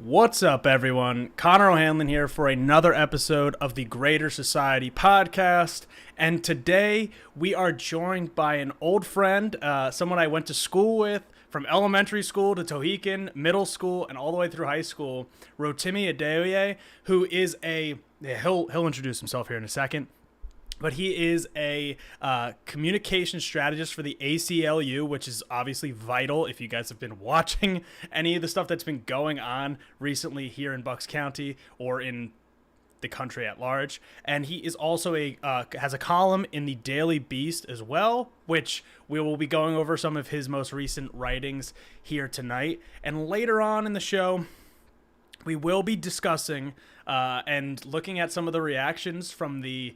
What's up, everyone? Connor O'Hanlon here for another episode of the Greater Society podcast. And today we are joined by an old friend, someone I went to school with from elementary school to Tohican, middle school, and all the way through high school, Rotimi Adeoye, who is he'll introduce himself here in a second. But he is a communication strategist for the ACLU, which is obviously vital if you guys have been watching any of the stuff that's been going on recently here in Bucks County or in the country at large. And he is also has a column in the Daily Beast as well, which we will be going over some of his most recent writings here tonight. And later on in the show, we will be discussing and looking at some of the reactions from the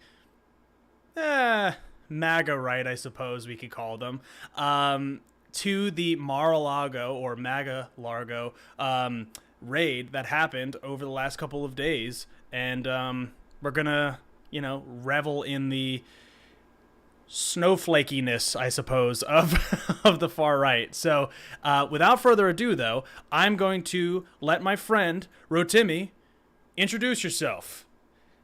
MAGA right, I suppose we could call them, to the Mar A Lago or MAGA Largo raid that happened over the last couple of days. And we're going to, revel in the snowflakiness, I suppose, of of the far right. So without further ado, though, I'm going to let my friend Rotimi introduce yourself.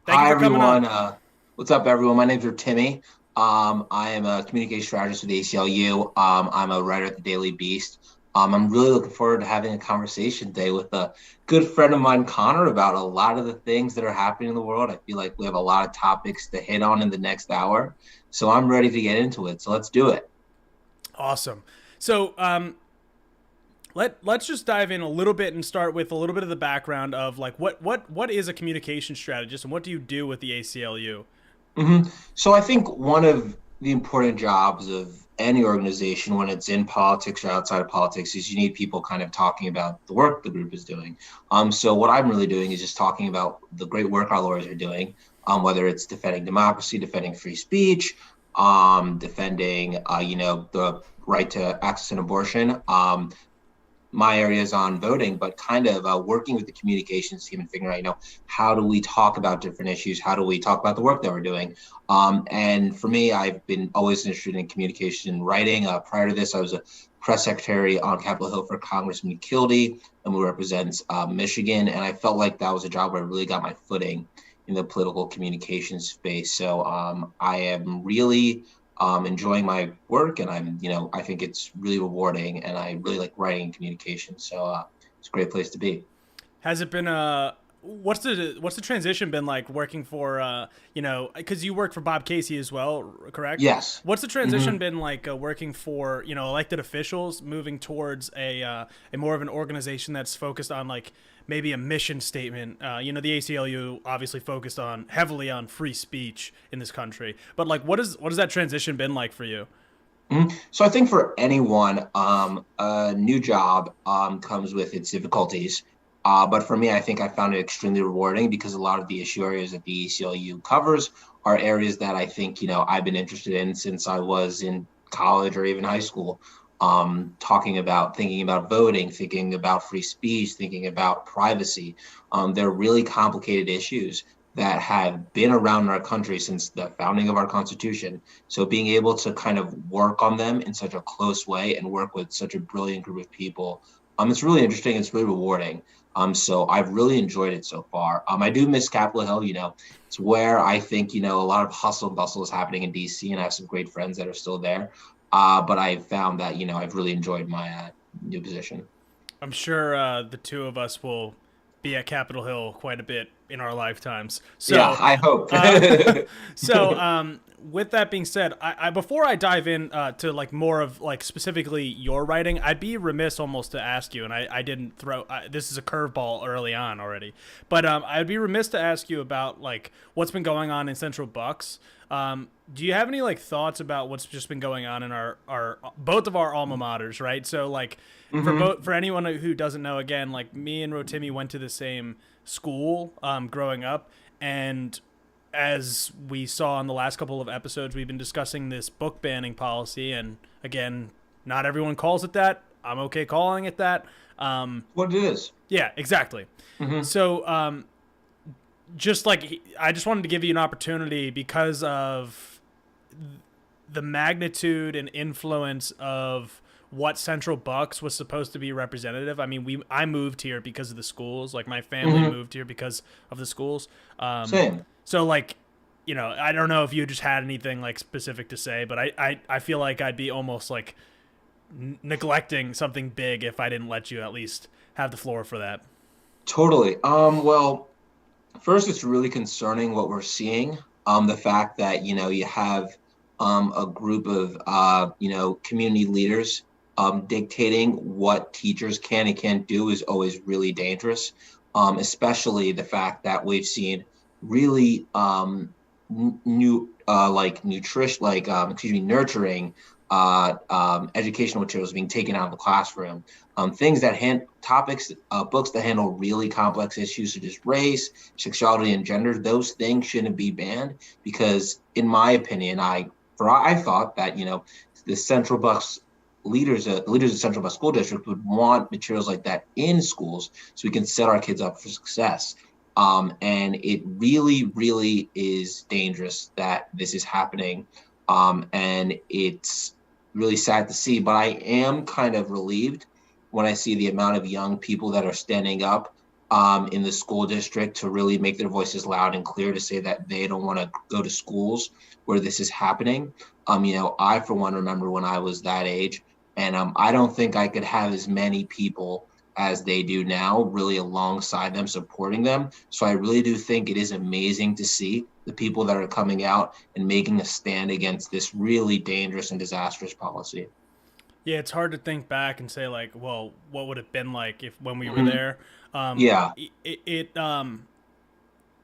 Thank you for coming on. What's up, everyone? My name's Rotimi. I am a communication strategist with the ACLU. I'm a writer at the Daily Beast. I'm really looking forward to having a conversation today with a good friend of mine, Connor, about a lot of the things that are happening in the world. I feel like we have a lot of topics to hit on in the next hour. So I'm ready to get into it. So let's do it. Awesome. So let's just dive in a little bit and start with a little bit of the background of like what is a communication strategist and what do you do with the ACLU? So I think one of the important jobs of any organization when it's in politics or outside of politics is you need people kind of talking about the work the group is doing. So what I'm really doing is just talking about the great work our lawyers are doing, whether it's defending democracy, defending free speech, defending, the right to access an abortion. My area is on voting, but kind of working with the communications team and figuring out, how do we talk about different issues? How do we talk about the work that we're doing? And for me, I've been always interested in communication and writing. Prior to this, I was a press secretary on Capitol Hill for Congressman Kildee, and we represent Michigan. And I felt like that was a job where I really got my footing in the political communication space. So I am really enjoying my work, and I think it's really rewarding, and I really like writing and communication. So it's a great place to be. Has it been what's the transition been like working for because you work for Bob Casey as well, correct? Yes. What's the transition been like working for elected officials, moving towards a more of an organization that's focused on like maybe a mission statement? The ACLU obviously focused on heavily on free speech in this country, but like what has that transition been like for you? So I think for anyone, a new job comes with its difficulties. But for me, I think I found it extremely rewarding because a lot of the issue areas that the ACLU covers are areas that I think, I've been interested in since I was in college or even high school. Thinking about voting, thinking about free speech, thinking about privacy. They're really complicated issues that have been around in our country since the founding of our Constitution. So being able to kind of work on them in such a close way and work with such a brilliant group of people, it's really interesting. It's really rewarding. So I've really enjoyed it so far. I do miss Capitol Hill. It's where I think, a lot of hustle and bustle is happening in DC, and I have some great friends that are still there. But I've found that, I've really enjoyed my new position. I'm sure the two of us will be at Capitol Hill quite a bit in our lifetimes. So, yeah, I hope. With that being said, I before I dive in to like more of like specifically your writing, I'd be remiss almost to ask you, and I didn't throw this is a curveball early on already, but I'd be remiss to ask you about like what's been going on in Central Bucks. Do you have any like thoughts about what's just been going on in our both of our alma maters, right? So like for anyone who doesn't know, again, like me and Rotimi went to the same school growing up, and as we saw in the last couple of episodes, we've been discussing this book banning policy, and again, not everyone calls it that. I'm okay calling it that. What it is. Yeah, exactly. So I just wanted to give you an opportunity because of the magnitude and influence of what Central Bucks was supposed to be representative. I mean, I moved here because of the schools. Like my family Hmm. moved here because of the schools. Same. So like, I don't know if you just had anything like specific to say, but I feel like I'd be almost like neglecting something big if I didn't let you at least have the floor for that. Totally. Well, first, it's really concerning what we're seeing. The fact that, you have a group of, community leaders dictating what teachers can and can't do is always really dangerous, especially the fact that we've seen really new, like nutrition, like, nurturing educational materials being taken out of the classroom. Things that topics, books that handle really complex issues such as race, sexuality, and gender. Those things shouldn't be banned because, in my opinion, I thought that the Central Bucks leaders of Central Bucks School District would want materials like that in schools so we can set our kids up for success. And it really, really is dangerous that this is happening. And it's really sad to see, but I am kind of relieved when I see the amount of young people that are standing up in the school district to really make their voices loud and clear to say that they don't want to go to schools where this is happening. I, for one, remember when I was that age, and I don't think I could have as many people as they do now really alongside them, supporting them. So I really do think it is amazing to see the people that are coming out and making a stand against this really dangerous and disastrous policy. Yeah, it's hard to think back and say like, well, what would it have been like if when we were Mhm. there? Yeah.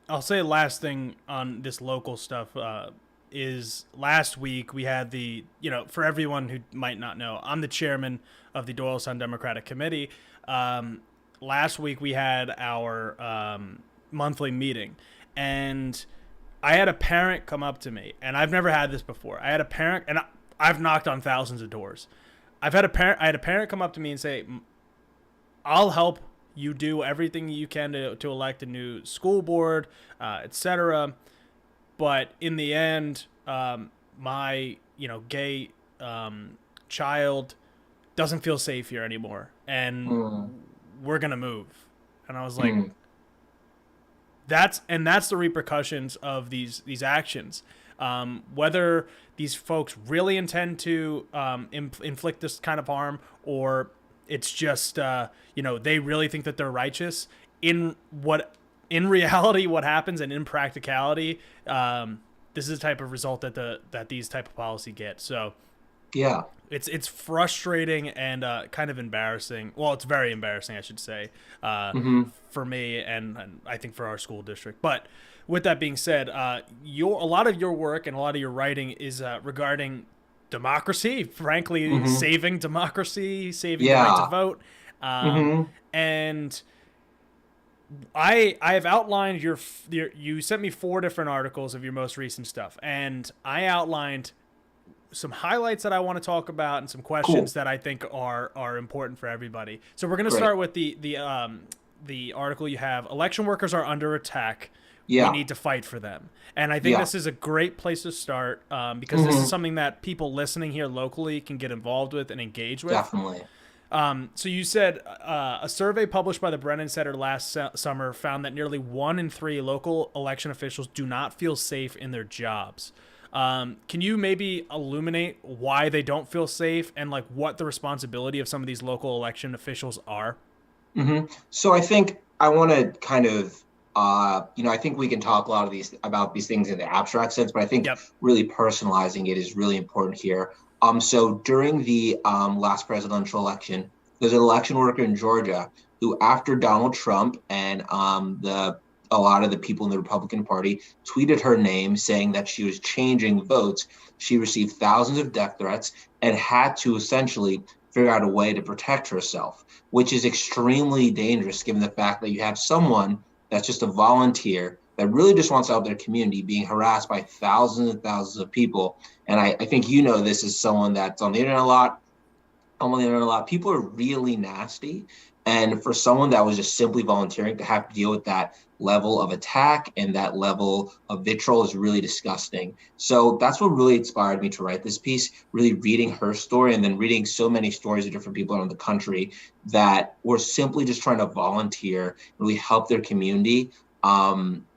I'll say last thing on this local stuff is last week we had for everyone who might not know, I'm the chairman of the Doylestown Democratic Committee. Last week we had our monthly meeting, and I had a parent come up to me, and I've never had this before. I had a parent, and I've knocked on thousands of doors. I had a parent come up to me and say, "I'll help you do everything you can to elect a new school board, etc. But in the end, my gay child doesn't feel safe here anymore, and Mm, we're gonna move." And I was like, mm, that's the repercussions of these actions. Whether these folks really intend to inflict this kind of harm, or it's just they really think that they're righteous. In reality, what happens, and in practicality, this is the type of result that these type of policy get. So yeah. it's frustrating and kind of embarrassing. Well, it's very embarrassing, I should say, Hmm. for me and I think for our school district. But with that being said, a lot of your work and a lot of your writing is regarding democracy. Frankly, Hmm. saving democracy, saving the right to Yeah. vote, Hmm. and I have outlined you sent me 4 different articles of your most recent stuff, and I outlined some highlights that I want to talk about and some questions Cool. that I think are important for everybody. So we're going to Great. start with the article you have. Election workers are under attack. We Yeah. need to fight for them. And I think Yeah. this is a great place to start because this is Hmm. something that people listening here locally can get involved with and engage with. Definitely. So you said a survey published by the Brennan Center last summer found that nearly 1 in 3 local election officials do not feel safe in their jobs. Can you maybe illuminate why they don't feel safe and like what the responsibility of some of these local election officials are? So I think I want to kind of, I think we can talk a lot of about these things in the abstract sense, but I think Yep. really personalizing it is really important here. So during the last presidential election, there's an election worker in Georgia who, after Donald Trump and a lot of the people in the Republican Party tweeted her name saying that she was changing votes, she received thousands of death threats and had to essentially figure out a way to protect herself, which is extremely dangerous given the fact that you have someone that's just a volunteer that really just wants to help their community being harassed by thousands and thousands of people. And I think this as someone that's on the internet a lot. I'm on the internet a lot. People are really nasty. And for someone that was just simply volunteering to have to deal with that level of attack and that level of vitriol is really disgusting. So that's what really inspired me to write this piece, really reading her story and then reading so many stories of different people around the country that were simply just trying to volunteer, really help their community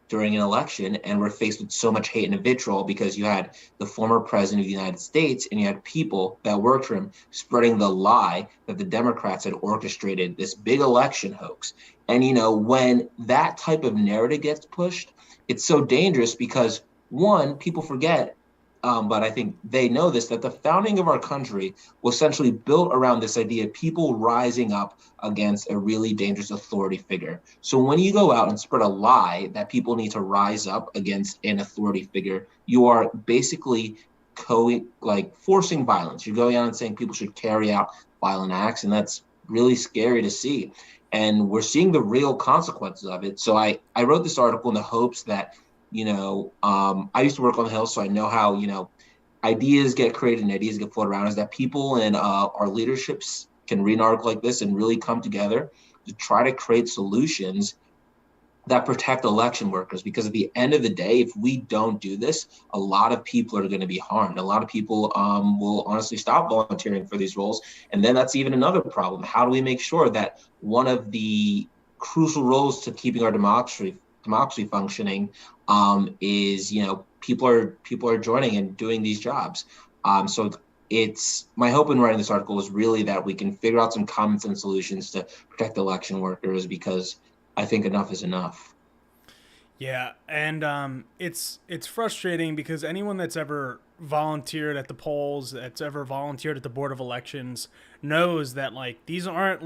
during an election, and were faced with so much hate and vitriol because you had the former president of the United States and you had people that worked for him spreading the lie that the Democrats had orchestrated this big election hoax. And, when that type of narrative gets pushed, it's so dangerous because, one, people forget, but I think they know this, that the founding of our country was essentially built around this idea of people rising up against a really dangerous authority figure. So when you go out and spread a lie that people need to rise up against an authority figure, you are basically forcing violence. You're going out and saying people should carry out violent acts, and that's really scary to see. And we're seeing the real consequences of it. So I wrote this article in the hopes that I used to work on the Hill, so I know how, ideas get created and ideas get floated around, is that people in our leaderships can read an article like this and really come together to try to create solutions that protect election workers. Because at the end of the day, if we don't do this, a lot of people are going to be harmed. A lot of people will honestly stop volunteering for these roles. And then that's even another problem. How do we make sure that one of the crucial roles to keeping our democracy functioning is people are joining and doing these jobs. So it's my hope in writing this article was really that we can figure out some common sense solutions to protect election workers, because I think enough is enough. Yeah, and it's frustrating because anyone that's ever volunteered at the polls, that's ever volunteered at the Board of Elections, knows that these aren't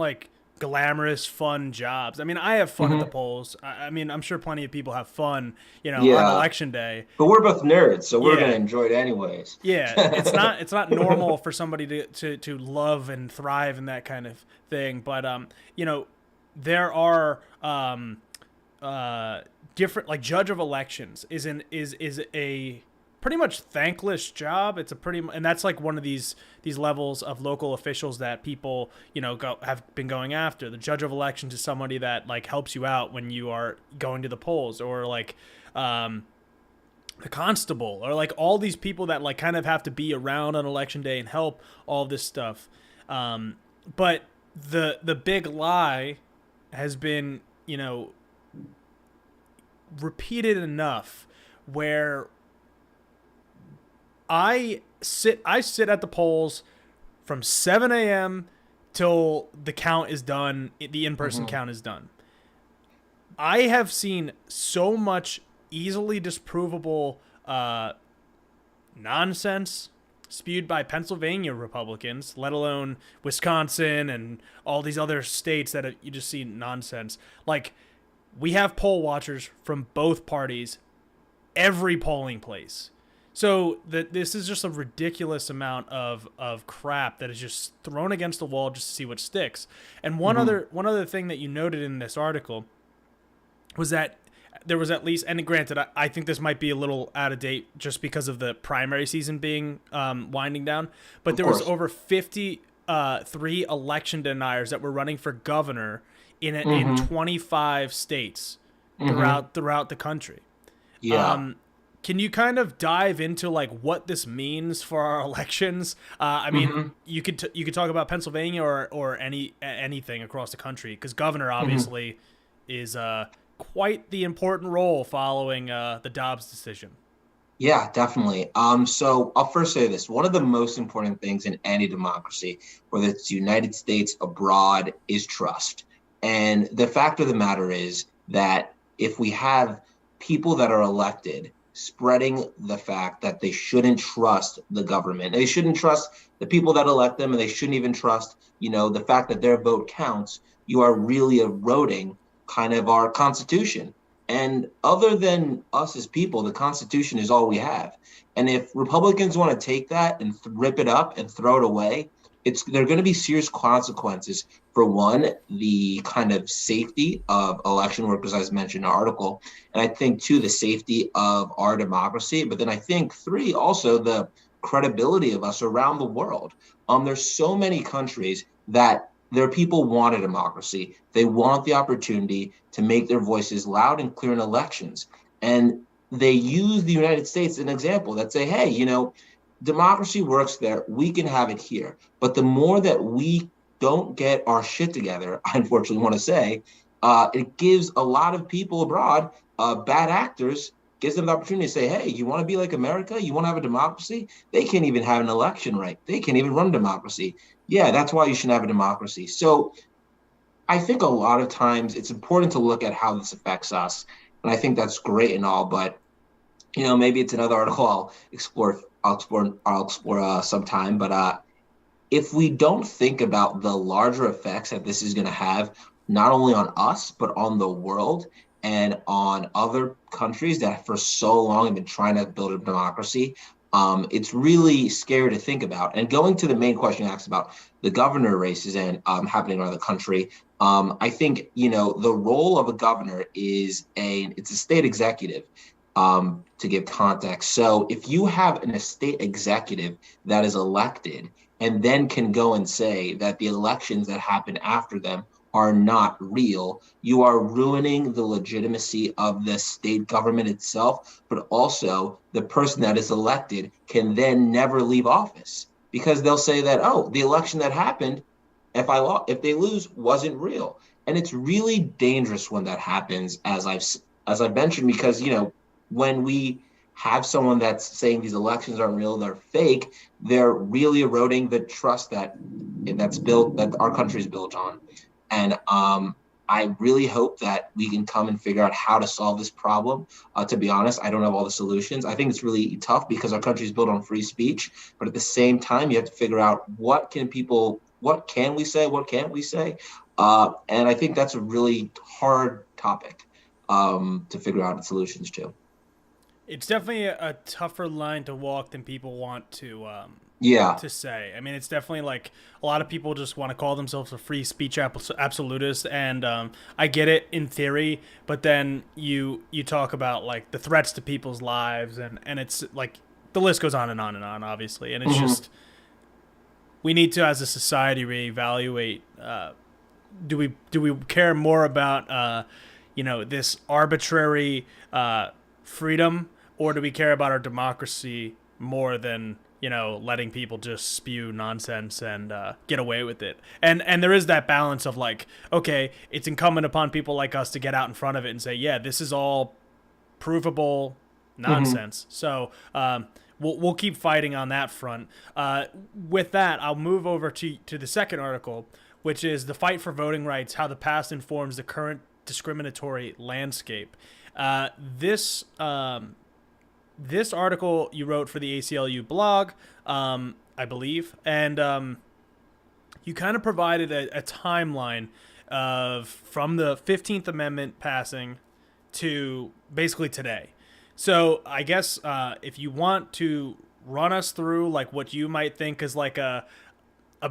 glamorous, fun jobs. I mean, I have fun at the polls. I mean, I'm sure plenty of people have fun, on election day. But we're both nerds, so we're gonna enjoy it anyways. Yeah, it's not normal for somebody to love and thrive in that kind of thing. But there are different, judge of elections is a pretty much thankless job. It's and that's one of these levels of local officials that people have been going after. The judge of elections is somebody that helps you out when you are going to the polls, or the constable, or all these people that kind of have to be around on election day and help all this stuff. But the big lie has been repeated enough where I sit at the polls from 7 a.m. till the count is done, the in-person count is done. I have seen so much easily disprovable nonsense spewed by Pennsylvania Republicans, let alone Wisconsin and all these other states that you just see nonsense. We have poll watchers from both parties, every polling place. So this is just a ridiculous amount of crap that is just thrown against the wall just to see what sticks. And one other thing that you noted in this article was that there was at least, and granted, I think this might be a little out of date just because of the primary season being winding down, but there was over 53 election deniers that were running for governor in 25 states throughout the country. Yeah. Can you kind of dive into what this means for our elections? I mean, you could talk about Pennsylvania or anything across the country, because governor obviously is quite the important role following the Dobbs decision. Yeah, definitely. So I'll first say this. One of the most important things in any democracy, whether it's the United States, abroad, is trust. And the fact of the matter is that if we have people that are elected spreading the fact that they shouldn't trust the government, they shouldn't trust the people that elect them, and they shouldn't even trust, the fact that their vote counts, you are really eroding kind of our Constitution. And other than us as people, the Constitution is all we have. And if Republicans want to take that and rip it up and throw it away, there are going to be serious consequences. For one, the kind of safety of election workers, as mentioned in the article. And I think, two, the safety of our democracy. But then I think, three, also the credibility of us around the world. There's so many countries that their people want a democracy. They want the opportunity to make their voices loud and clear in elections. And they use the United States as an example that say, hey, democracy works there. We can have it here. But the more that we don't get our shit together, I unfortunately want to say, it gives a lot of people abroad, bad actors, gives them the opportunity to say, hey, you want to be like America? You want to have a democracy? They can't even have an election right. They can't even run democracy. Yeah, that's why you should have a democracy. So I think a lot of times it's important to look at how this affects us. And I think that's great and all, but maybe it's another article I'll explore sometime. But if we don't think about the larger effects that this is going to have, not only on us, but on the world and on other countries that for so long have been trying to build a democracy, it's really scary to think about. And going to the main question you asked about the governor races and happening around the country, I think, the role of a governor it's a state executive. To give context. So if you have an state executive that is elected and then can go and say that the elections that happen after them are not real, you are ruining the legitimacy of the state government itself, but also the person that is elected can then never leave office because they'll say that, oh, the election that happened, if they lose, wasn't real. And it's really dangerous when that happens, as I've mentioned, because, when we have someone that's saying these elections aren't real, they're fake, they're really eroding the trust that our country is built on. And I really hope that we can come and figure out how to solve this problem. To be honest, I don't have all the solutions. I think it's really tough because our country is built on free speech. But at the same time, you have to figure out what can we say, what can't we say? And I think that's a really hard topic to figure out solutions to. It's definitely a tougher line to walk than people want to say. I mean, it's definitely like a lot of people just want to call themselves a free speech absolutist, and I get it in theory, but then you talk about like the threats to people's lives, and it's like the list goes on and on and on, obviously, and it's just we need to, as a society, reevaluate. Do we care more about this arbitrary freedom, or do we care about our democracy more than letting people just spew nonsense and get away with it? And there is that balance of like, okay, it's incumbent upon people like us to get out in front of it and say, yeah, this is all provable nonsense. So we'll keep fighting on that front. With that, I'll move over to the second article, which is the fight for voting rights: how the past informs the current discriminatory landscape. This article you wrote for the ACLU blog, I believe, and you kind of provided a timeline of from the 15th Amendment passing to basically today. So I guess if you want to run us through like what you might think is like a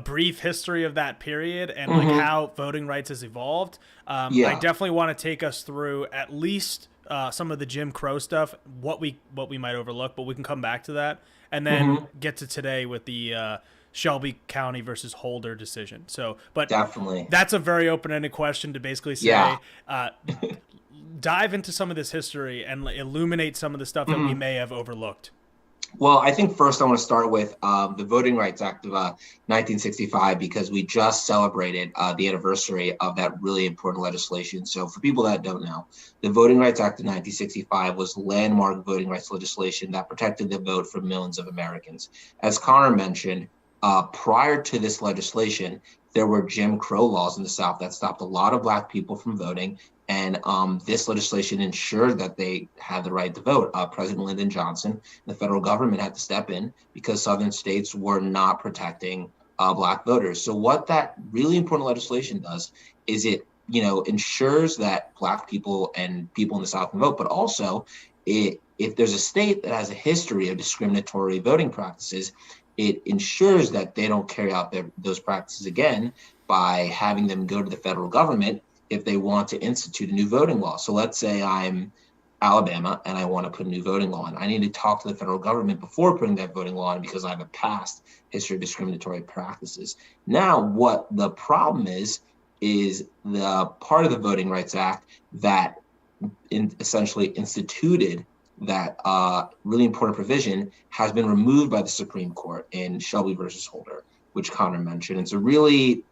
brief history of that period and like how voting rights has evolved. I definitely want to take us through at least some of the Jim Crow stuff, what we might overlook, but we can come back to that, and then get to today with the Shelby County versus Holder decision. So, but definitely, that's a very open-ended question to basically say, dive into some of this history and illuminate some of the stuff that we may have overlooked. Well, I think first I want to start with the Voting Rights Act of 1965, because we just celebrated the anniversary of that really important legislation. So for people that don't know, the Voting Rights Act of 1965 was landmark voting rights legislation that protected the vote for millions of Americans. As Connor mentioned, prior to this legislation, there were Jim Crow laws in the South that stopped a lot of Black people from voting. And this legislation ensured that they had the right to vote. President Lyndon Johnson, the federal government had to step in because Southern states were not protecting Black voters. So what that really important legislation does is it, ensures that Black people and people in the South can vote, but also if there's a state that has a history of discriminatory voting practices, it ensures that they don't carry out those practices again by having them go to the federal government if they want to institute a new voting law. So let's say I'm Alabama and I want to put a new voting law in. I need to talk to the federal government before putting that voting law in because I have a past history of discriminatory practices. Now, what the problem is the part of the Voting Rights Act that essentially instituted that really important provision has been removed by the Supreme Court in Shelby versus Holder, which Connor mentioned. It's a really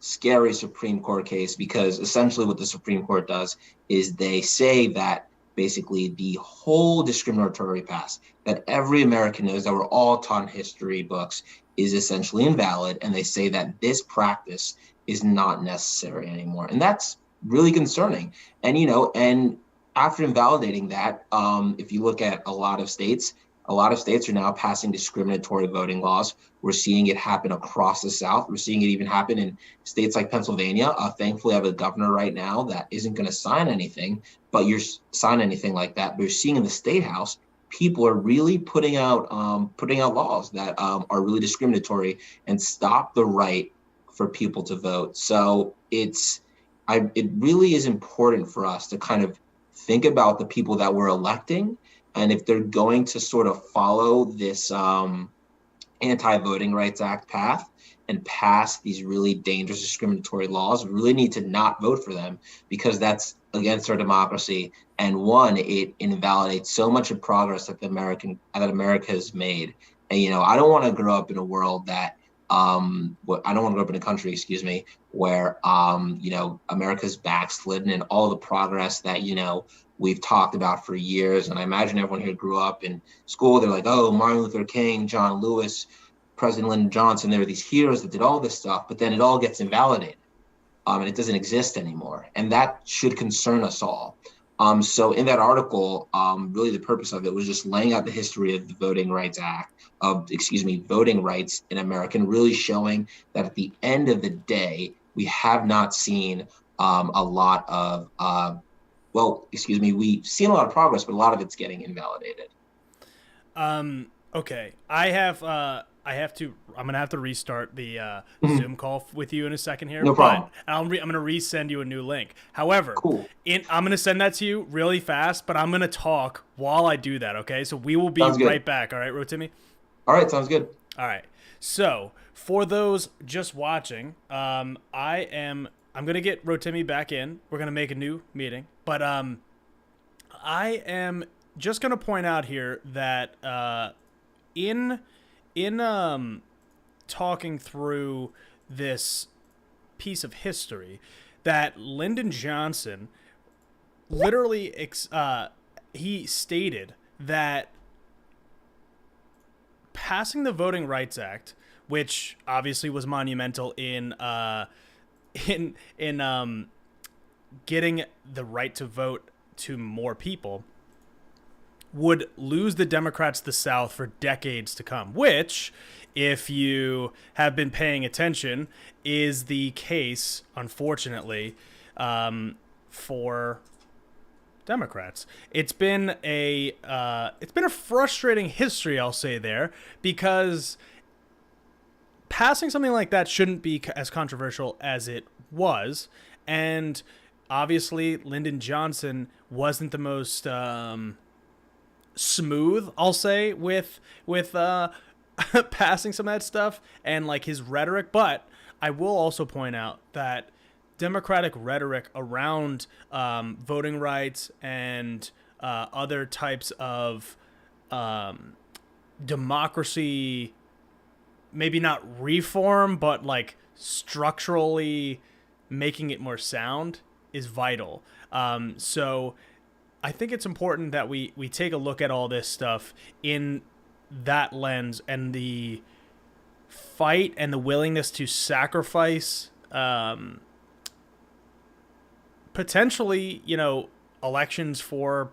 scary Supreme Court case because essentially what the Supreme Court does is they say that basically the whole discriminatory past that every American knows that we're all taught in history books is essentially invalid. And they say that this practice is not necessary anymore. And that's really concerning. And, and after invalidating that, if you look at a lot of states are now passing discriminatory voting laws. We're seeing it happen across the South. We're seeing it even happen in states like Pennsylvania. Thankfully, I have a governor right now that isn't going to sign anything, but you're sign anything like that. But you're seeing in the state house, people are really putting out laws that are really discriminatory and stop the right for people to vote. So it really is important for us to kind of think about the people that we're electing. And if they're going to sort of follow this anti-Voting Rights Act path and pass these really dangerous discriminatory laws, we really need to not vote for them because that's against our democracy. And one, it invalidates so much of progress that America has made. And, I don't want to grow up in a world that I don't want to grow up in a country, where, America's backslidden and all the progress that, we've talked about for years. And I imagine everyone here grew up in school. They're like, oh, Martin Luther King, John Lewis, President Lyndon Johnson. There were these heroes that did all this stuff, but then it all gets invalidated and it doesn't exist anymore. And that should concern us all. So in that article, really the purpose of it was just laying out the history of the Voting Rights Act, voting rights in America, and really showing that at the end of the day, we have not seen a lot of we've seen a lot of progress, but a lot of it's getting invalidated. Okay. I'm gonna have to restart the Zoom call with you in a second here. No problem. But I'm gonna resend you a new link. However, cool. I'm gonna send that to you really fast, but I'm gonna talk while I do that. Okay, so we will be right back. All right, Rotimi? All right, sounds good. All right. So for those just watching, I'm gonna get Rotimi back in. We're gonna make a new meeting, but I am just gonna point out here that in talking through this piece of history, that Lyndon Johnson literally he stated that passing the Voting Rights Act, which obviously was monumental in getting the right to vote to more people, would lose the Democrats the South for decades to come, which, if you have been paying attention, is the case, unfortunately, for Democrats. It's been a frustrating history, I'll say there, because passing something like that shouldn't be as controversial as it was, and obviously Lyndon Johnson wasn't the most smooth, I'll say, with passing some of that stuff and like his rhetoric. But I will also point out that Democratic rhetoric around voting rights and other types of democracy, maybe not reform, but like structurally making it more sound, is vital. So I think it's important that we take a look at all this stuff in that lens, and the fight and the willingness to sacrifice potentially, elections for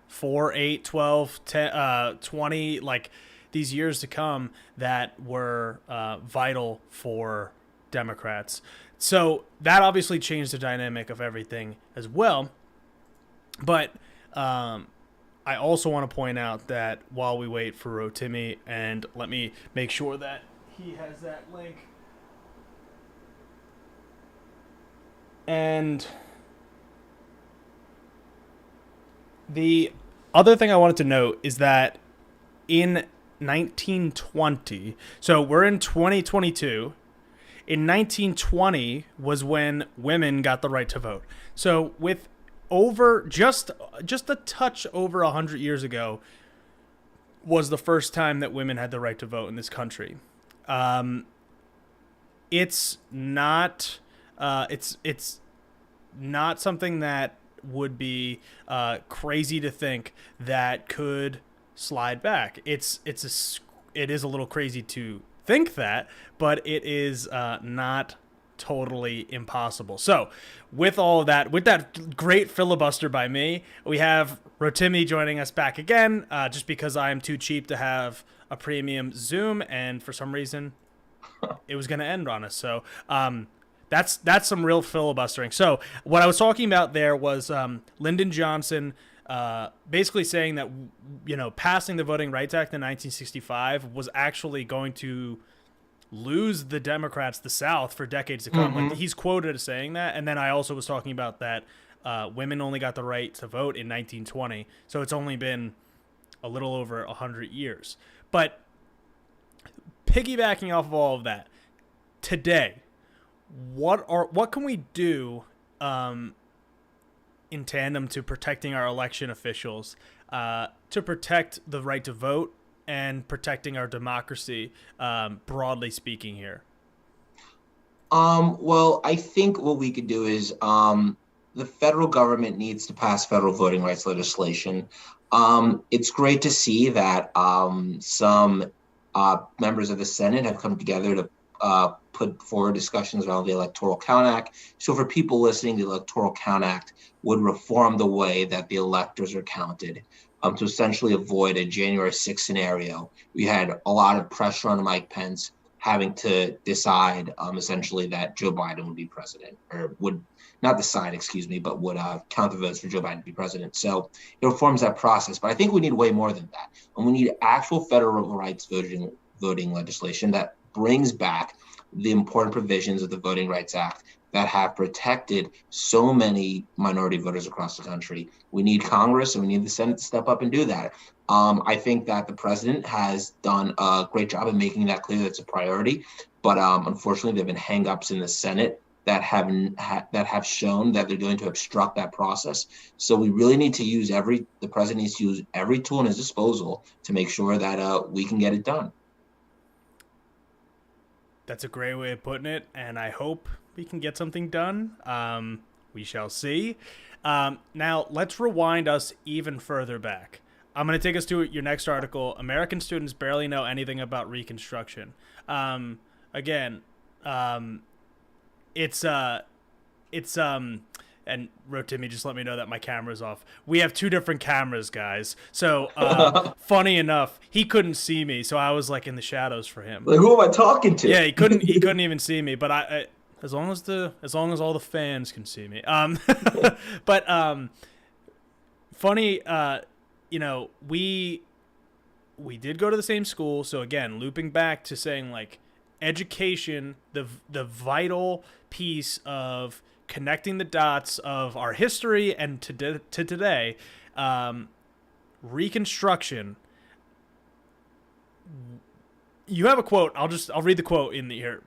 4, 8, 12, 10, 20, like these years to come that were vital for Democrats. So that obviously changed the dynamic of everything as well. But I also want to point out that while we wait for Rotimi, and let me make sure that he has that link. And The other thing I wanted to note is that in 1920, so we're in 2022. In 1920 was when women got the right to vote. So with over just a touch over 100 years ago was the first time that women had the right to vote in this country. Um, it's not it's not something that would be crazy to think that could slide back. It is a little crazy to think that, but it is not totally impossible. So, with all of that, with that great filibuster by me, we have Rotimi joining us back again, just because I am too cheap to have a premium Zoom, and for some reason, it was going to end on us. So, that's some real filibustering. So, what I was talking about there was Lyndon Johnson basically saying that, passing the Voting Rights Act in 1965 was actually going to lose the Democrats the South for decades to come. Mm-hmm. Like, he's quoted as saying that. And then I also was talking about that women only got the right to vote in 1920. So it's only been a little over 100 years. But piggybacking off of all of that, today, what can we do in tandem to protecting our election officials, to protect the right to vote and protecting our democracy, broadly speaking here? Well, I think what we could do is the federal government needs to pass federal voting rights legislation. It's great to see that some members of the Senate have come together to put forward discussions around the Electoral Count Act. So for people listening, the Electoral Count Act would reform the way that the electors are counted, to essentially avoid a January 6th scenario. We had a lot of pressure on Mike Pence having to decide essentially that Joe Biden would be president, or would not decide, excuse me, but would count the votes for Joe Biden to be president. So it reforms that process. But I think we need way more than that. And we need actual federal rights voting legislation that brings back the important provisions of the Voting Rights Act that have protected so many minority voters across the country. We need Congress and we need the Senate to step up and do that. I think that the president has done a great job in making that clear that's a priority, but unfortunately there have been hangups in the Senate that have shown that they're going to obstruct that process. So we really need to use the president needs to use every tool in his disposal to make sure that we can get it done. That's a great way of putting it, and I hope we can get something done. We shall see. Now, let's rewind us even further back. I'm going to take us to your next article. American students barely know anything about Reconstruction. Again, it's and Rotimi, just let me know that my camera's off. We have two different cameras, guys. So funny enough, he couldn't see me, so I was like in the shadows for him. Like, who am I talking to? Yeah, he couldn't even see me, but I as long as all the fans can see me. But funny, we did go to the same school, so again, looping back to saying like education, the vital piece of connecting the dots of our history and to today, Reconstruction. You have a quote. I'll read the quote in the here.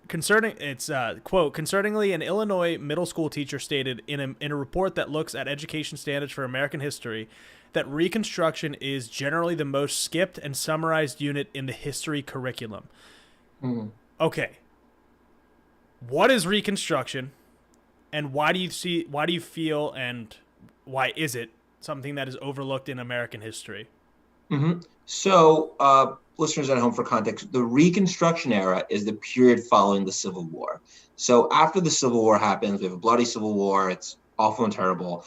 Quote, concerningly, an Illinois middle school teacher stated in a report that looks at education standards for American history that Reconstruction is generally the most skipped and summarized unit in the history curriculum. Mm. Okay. What is Reconstruction? And why do you feel, and why is it something that is overlooked in American history? Mm-hmm. So, listeners at home, for context, the Reconstruction Era is the period following the Civil War. So after the Civil War happens, we have a bloody Civil War. It's awful and terrible.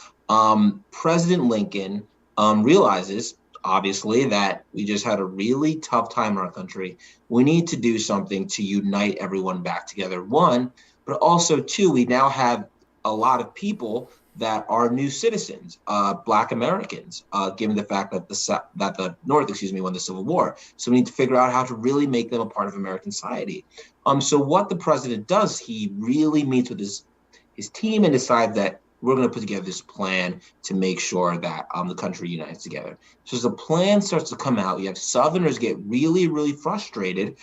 President Lincoln realizes, obviously, that we just had a really tough time in our country. We need to do something to unite everyone back together. One, but also two, we now have a lot of people that are new citizens, Black Americans, given the fact that the North, won the Civil War. So we need to figure out how to really make them a part of American society. So what the president does, he really meets with his team and decides that we're going to put together this plan to make sure that the country unites together. So as the plan starts to come out, you have Southerners get really, really frustrated,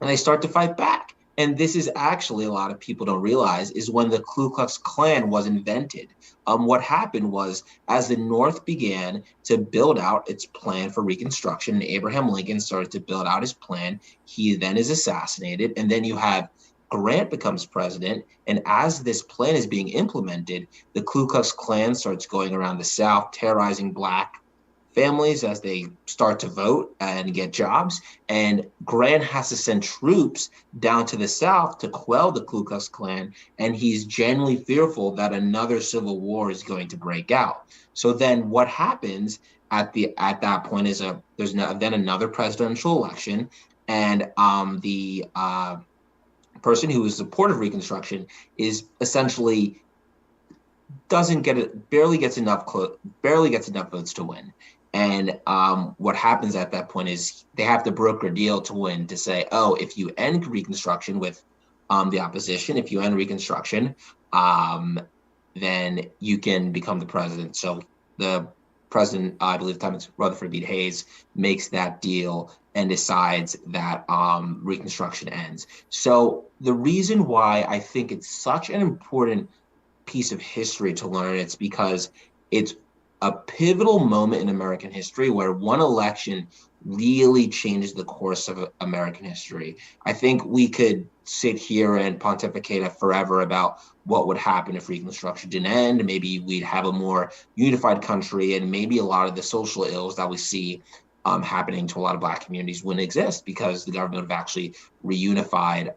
and they start to fight back. And this is actually, a lot of people don't realize, is when the Ku Klux Klan was invented. What happened was, as the North began to build out its plan for Reconstruction, and Abraham Lincoln started to build out his plan, he then is assassinated. And then you have Grant becomes president. And as this plan is being implemented, the Ku Klux Klan starts going around the South, terrorizing Black families as they start to vote and get jobs. And Grant has to send troops down to the South to quell the Ku Klux Klan. And he's genuinely fearful that another civil war is going to break out. So then what happens at that point is then another presidential election. And the person who is supportive of Reconstruction is essentially barely gets enough votes to win. And what happens at that point is they have to broker a deal to win, to say, oh, if you end Reconstruction with the opposition, if you end Reconstruction, then you can become the president. So the president, I believe at the time it's Rutherford B. Hayes, makes that deal and decides that Reconstruction ends. So the reason why I think it's such an important piece of history to learn, it's because it's a pivotal moment in American history where one election really changed the course of American history. I think we could sit here and pontificate forever about what would happen if Reconstruction didn't end. Maybe we'd have a more unified country, and maybe a lot of the social ills that we see happening to a lot of Black communities wouldn't exist, because the government would have actually reunified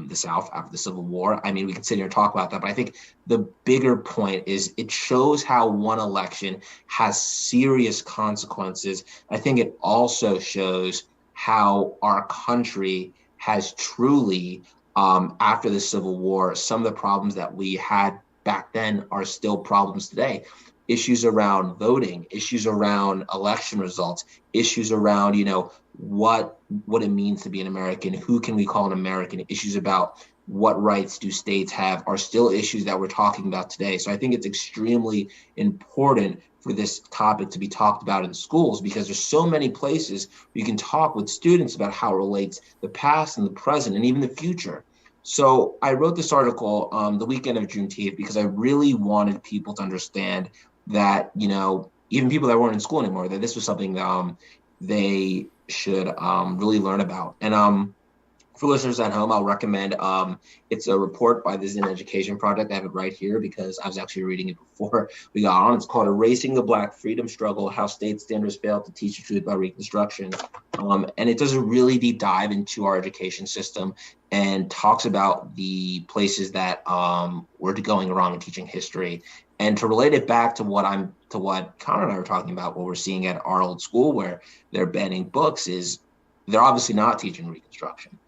the South after the Civil War. I mean, we can sit here and talk about that, but I think the bigger point is it shows how one election has serious consequences. I think it also shows how our country has truly, after the Civil War, some of the problems that we had back then are still problems today. Issues around voting, issues around election results, issues around, what it means to be an American, who can we call an American, issues about what rights do states have, are still issues that we're talking about today. So I think it's extremely important for this topic to be talked about in schools, because there's so many places you can talk with students about how it relates the past and the present and even the future. So I wrote this article the weekend of Juneteenth because I really wanted people to understand that, even people that weren't in school anymore, that this was something they should really learn about. And for listeners at home, I'll recommend, it's a report by the Zen Education Project. I have it right here because I was actually reading it before we got on. It's called Erasing the Black Freedom Struggle, How State Standards Failed to Teach the Truth About Reconstruction. And it does a really deep dive into our education system and talks about the places that we're going wrong in teaching history. And to relate it back to what Connor and I were talking about, what we're seeing at our old school where they're banning books, is they're obviously not teaching Reconstruction.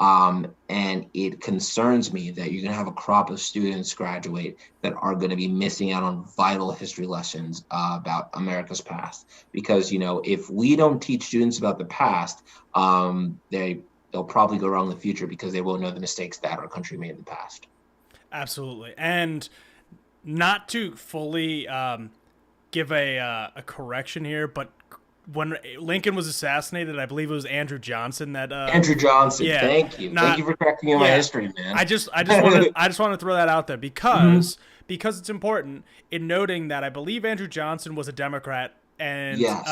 And it concerns me that you're going to have a crop of students graduate that are going to be missing out on vital history lessons about America's past. Because, if we don't teach students about the past, they'll probably go wrong in the future because they won't know the mistakes that our country made in the past. Absolutely. And not to fully give a correction here, but when Lincoln was assassinated, I believe it was Andrew Johnson that Andrew Johnson. Yeah, thank you for correcting me on my history, man. I just want to throw that out there because it's important in noting that I believe Andrew Johnson was a Democrat and yes.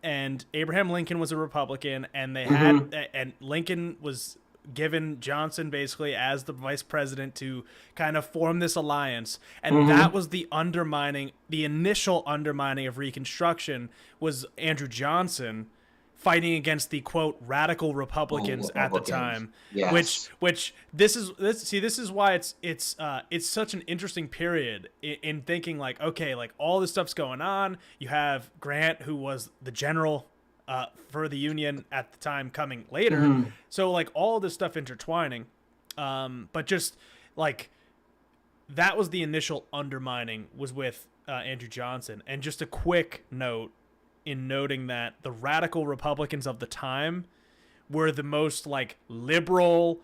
And Abraham Lincoln was a Republican, and they had and Lincoln was given Johnson basically as the vice president to kind of form this alliance. And that was the initial undermining of Reconstruction, was Andrew Johnson fighting against the quote radical Republicans at the time. Yes. Which this is why it's such an interesting period in thinking like, okay, like all this stuff's going on. You have Grant, who was the general for the Union at the time, coming later. So like all this stuff intertwining. But just like that was the initial undermining, was with Andrew Johnson. And just a quick note in noting that the radical Republicans of the time were the most like liberal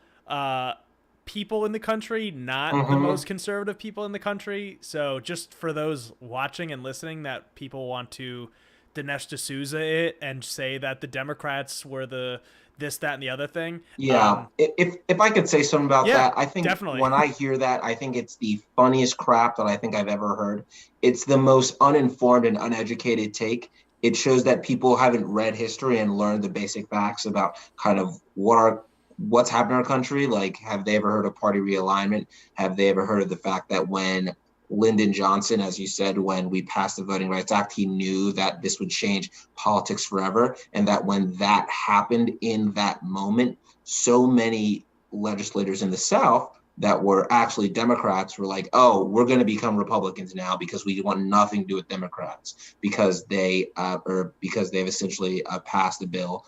people in the country, not the Mm-hmm. most conservative people in the country. So just for those watching and listening that people want to Dinesh D'Souza it and say that the Democrats were the this, that, and the other thing. Yeah, if I could say something about Yeah, that, I think definitely. when I hear that, I think it's the funniest crap that I think I've ever heard. It's the most uninformed and uneducated take. It shows that people haven't read history and learned the basic facts about kind of what's happened in our country. Like, have they ever heard of party realignment? Have they ever heard of the fact that when Lyndon Johnson, as you said, when we passed the Voting Rights Act, he knew that this would change politics forever. And that when that happened in that moment, so many legislators in the South that were actually Democrats were like, oh, we're going to become Republicans now because we want nothing to do with Democrats because because they've essentially passed a bill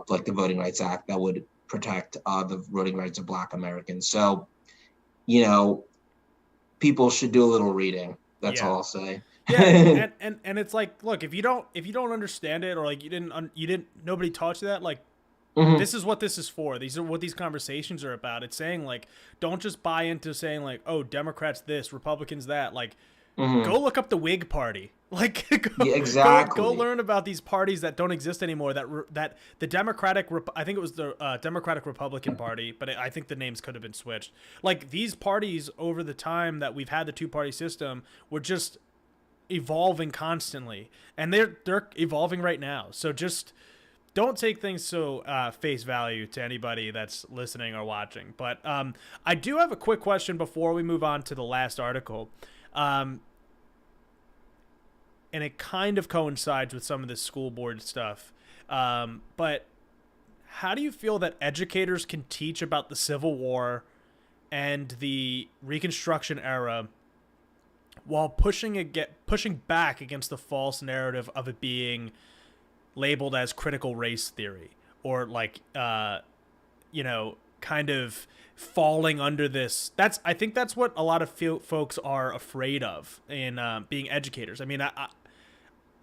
like the Voting Rights Act that would protect the voting rights of Black Americans. So, you know, people should do a little reading. That's Yeah. all I'll say. Yeah, and it's like, look, if you don't understand it, or like you didn't nobody taught you that, like, Mhm. this is what this is for. These are what these conversations are about. It's saying, like, don't just buy into saying, like, oh, Democrats this, Republicans that. Like, go Mhm. look up the Whig Party. Like, Yeah, go exactly. learn about these parties that don't exist anymore. That the Democratic, I think it was the Democratic Republican Party, but I think the names could have been switched. Like, these parties over the time that we've had the two party system were just evolving constantly, and they're evolving right now. So just don't take things so face value to anybody that's listening or watching. But I do have a quick question before we move on to the last article. Um, and it kind of coincides with some of this school board stuff. But how do you feel that educators can teach about the Civil War and the Reconstruction era while pushing back against the false narrative of it being labeled as critical race theory, or like kind of falling under this? I think that's what a lot of folks are afraid of in being educators. I mean,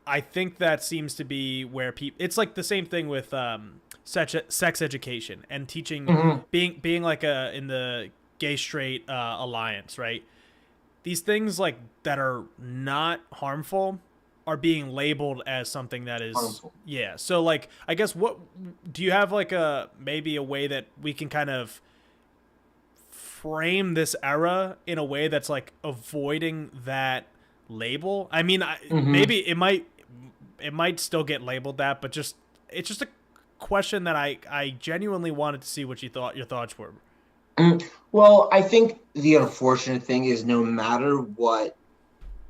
I think that seems to be where people. It's like the same thing with sex education and teaching, Mhm. being like in the gay straight alliance, right? These things like that are not harmful are being labeled as something that is, Harmful. yeah. So like, I guess, what do you have, like, a maybe a way that we can kind of frame this era in a way that's like avoiding that label? I mean, Mhm. maybe it might still get labeled that, but just it's just a question that I genuinely wanted to see what your thoughts were. Well, I think the unfortunate thing is no matter what,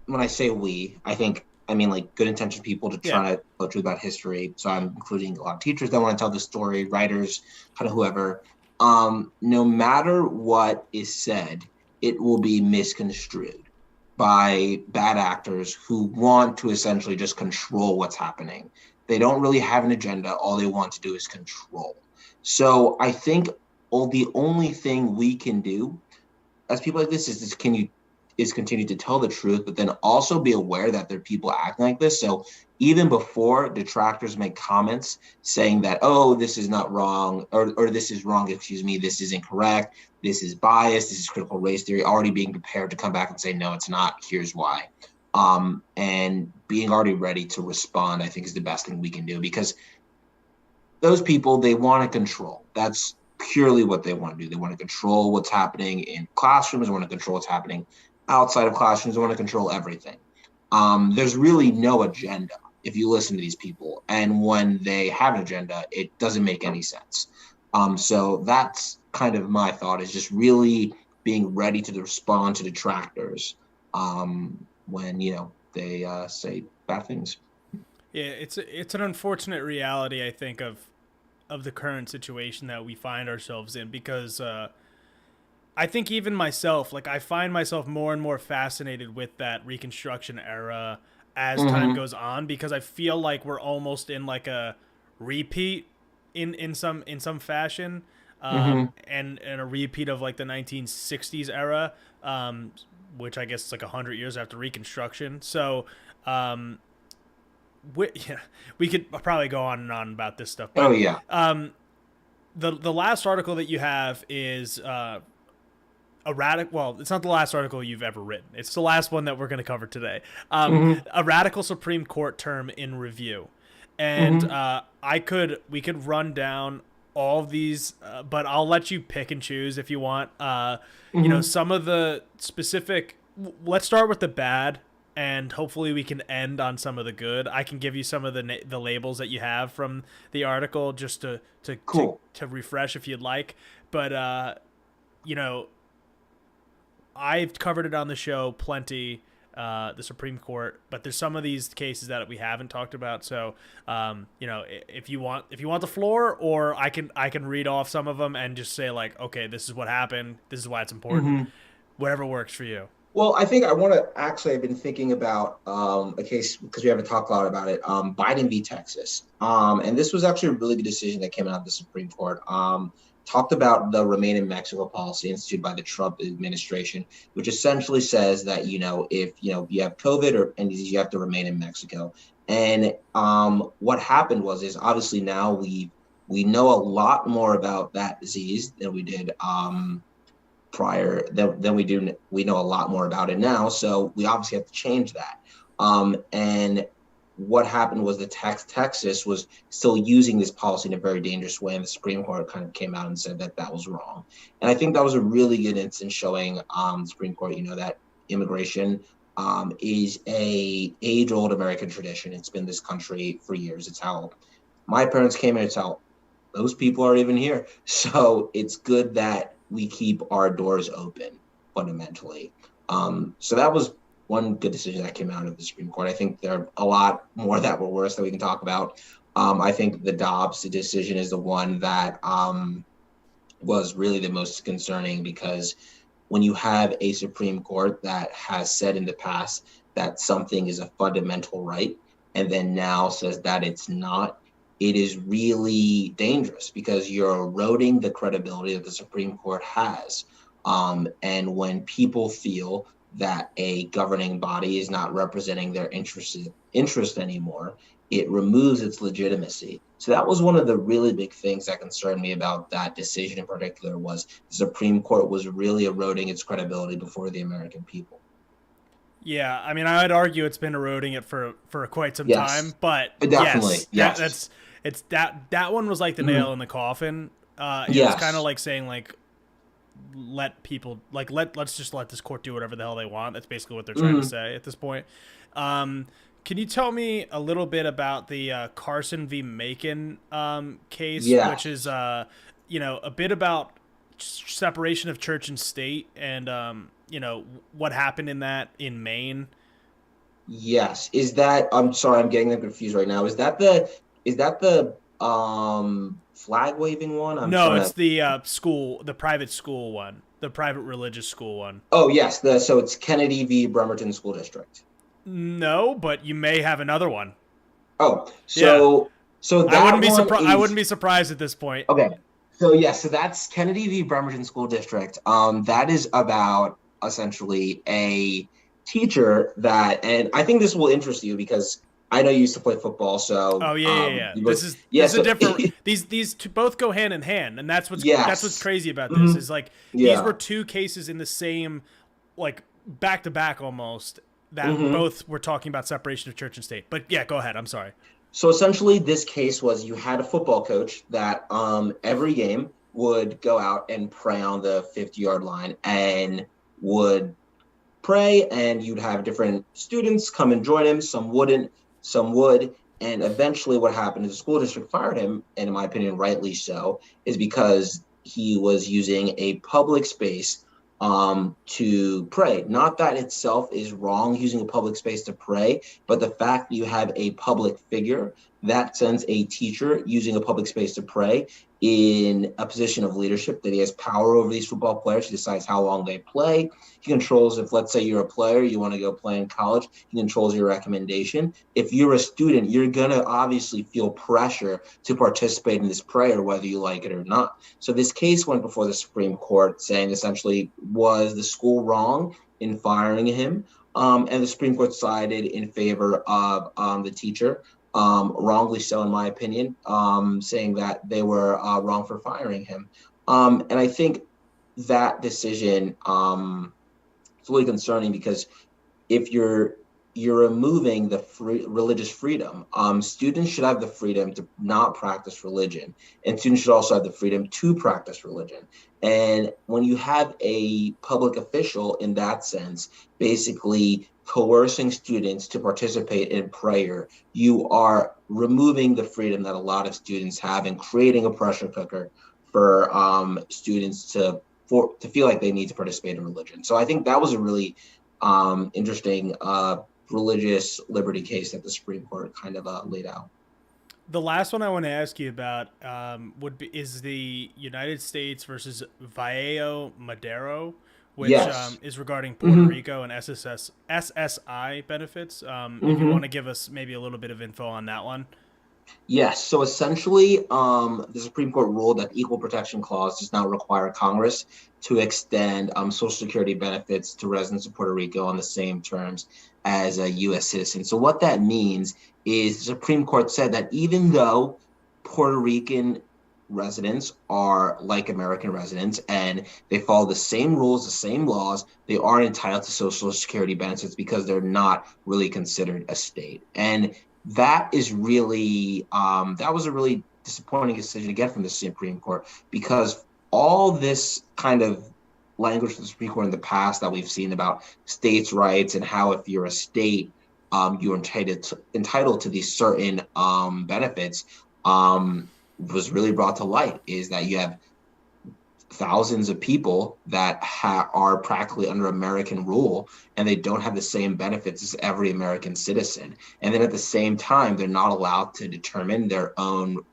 when I say we, I mean like good intentioned people to Yeah. try to tell the truth about history. So I'm including a lot of teachers that want to tell the story, writers, kind of whoever. No matter what is said, it will be misconstrued by bad actors who want to essentially just control what's happening. They don't really have an agenda. All they want to do is control. So I think the only thing we can do as people like this is continue to tell the truth, but then also be aware that there are people acting like this. So even before detractors make comments saying that, oh, this is not wrong, or this is wrong, excuse me, this is incorrect, this is biased, this is critical race theory, already being prepared to come back and say, no, it's not, here's why. And being already ready to respond, I think, is the best thing we can do, because those people, they want to control. That's purely what they want to do. They want to control what's happening in classrooms. They want to control what's happening outside of classrooms. They want to control everything. There's really no agenda if you listen to these people. And when they have an agenda, it doesn't make any sense. So that's kind of my thought, is just really being ready to respond to detractors when, they say bad things. Yeah, it's an unfortunate reality, I think, of the current situation that we find ourselves in, because I think even myself, like, I find myself more and more fascinated with that Reconstruction era as time Mm-hmm. goes on, because I feel like we're almost in like a repeat in some fashion, Mm-hmm. and a repeat of like the 1960s era, which I guess is like 100 years after Reconstruction. So um, yeah, we could probably go on and on about this stuff, Oh but yeah. the last article that you have is a radical. Well, it's not the last article you've ever written. It's the last one that we're going to cover today. Mm-hmm. A radical Supreme Court term in review, and Mm-hmm. we could run down all of these, but I'll let you pick and choose if you want. Mm-hmm. Some of the specific. Let's start with the bad, and hopefully we can end on some of the good. I can give you some of the labels that you have from the article just Cool. to refresh if you'd like. But you know, I've covered it on the show plenty, the Supreme Court, but there's some of these cases that we haven't talked about. So, if you want the floor, or I can read off some of them and just say like, okay, this is what happened. This is why it's important. Mm-hmm. Whatever works for you. Well, I think I want to actually, I've been thinking about a case because we haven't talked a lot about it, Biden v. Texas. And this was actually a really good decision that came out of the Supreme Court. Talked about the Remain in Mexico policy instituted by the Trump administration, which essentially says that, if, you have COVID or any disease, you have to remain in Mexico. And what happened is obviously now we know a lot more about that disease than we did prior than we know a lot more about it now, so we obviously have to change that. And what happened was Texas was still using this policy in a very dangerous way, and the Supreme Court kind of came out and said that was wrong. And I think that was a really good instance showing the Supreme Court, that immigration is a age-old American tradition. It's been this country for years. It's how my parents came here. It's how those people are even here. So it's good that we keep our doors open fundamentally. So that was one good decision that came out of the Supreme Court. I think there are a lot more that were worse that we can talk about. I think the Dobbs decision is the one that was really the most concerning, because when you have a Supreme Court that has said in the past that something is a fundamental right, and then now says that it's not, it is really dangerous, because you're eroding the credibility that the Supreme Court has. And when people feel that a governing body is not representing their interest anymore, it removes its legitimacy. So that was one of the really big things that concerned me about that decision in particular, was the Supreme Court was really eroding its credibility before the American people. Yeah, I mean, I would argue it's been eroding it for quite some time, Yes, but definitely. yes, Yes. that one was like the Mhm. nail in the coffin. It was kind of Yes. like saying like, let people like let's just let this court do whatever the hell they want. That's basically what they're trying to Mhm. say at this point. Can you tell me a little bit about the Carson v. Macon case, which is Yes. a bit about separation of church and state, and what happened in that in Maine? Yes. Is that, I'm sorry, I'm getting them confused right now. Is that the flag waving one? I'm No, trying it's to. the the private school one, the private religious school one. Oh, yes. So it's Kennedy v. Bremerton School District. No, but you may have another one. Oh, Yeah, so that one I wouldn't is be surprised at this point. okay. So yeah, so that's Kennedy v. Bremerton School District. That is about essentially a teacher that, and I think this will interest you because I know you used to play football. So Oh yeah. you both, yeah. This is a So different. These two both go hand in hand, and that's what's yes. crazy about this Mhm. is like these were Yeah. two cases in the same, like back to back almost, that Hmm. both were talking about separation of church and state. But yeah, go ahead. I'm sorry. So essentially, this case was you had a football coach that every game would go out and pray on the 50-yard line and would pray, and you'd have different students come and join him. Some wouldn't, some would. And eventually, what happened is the school district fired him, and in my opinion, rightly so, is because he was using a public space to pray. Not that itself is wrong, using a public space to pray, but the fact that you have a public figure that sends a teacher using a public space to pray in a position of leadership, that he has power over these football players. He decides how long they play. He controls, if let's say you're a player, you want to go play in college, he controls your recommendation. If you're a student, you're going to obviously feel pressure to participate in this prayer, whether you like it or not. So this case went before the Supreme Court saying essentially, was the school wrong in firing him? And the Supreme Court sided in favor of the teacher, wrongly so in my opinion, saying that they were wrong for firing him. And I think that decision is really concerning because if you're removing the religious freedom. Students should have the freedom to not practice religion, and students should also have the freedom to practice religion. And when you have a public official in that sense, basically coercing students to participate in prayer, you are removing the freedom that a lot of students have and creating a pressure cooker for students to feel like they need to participate in religion. So I think that was a really interesting religious liberty case that the Supreme Court kind of laid out. The last one I want to ask you about is the United States versus Valle Madero, which Yes. is regarding Puerto Mm-hmm. Rico and SSI benefits. If you Mm-hmm. want to give us maybe a little bit of info on that one. Yes. So essentially, the Supreme Court ruled that equal protection clause does not require Congress to extend Social Security benefits to residents of Puerto Rico on the same terms as a U.S. citizen. So what that means is the Supreme Court said that even though Puerto Rican residents are like American residents and they follow the same rules, the same laws, they are entitled to Social Security benefits because they're not really considered a state. And that was a really disappointing decision to get from the Supreme Court because all this kind of language from the Supreme Court in the past that we've seen about states' rights and how if you're a state, you're entitled to these certain benefits was really brought to light. Is that you have thousands of people that are practically under American rule and they don't have the same benefits as every American citizen. And then at the same time, they're not allowed to determine their own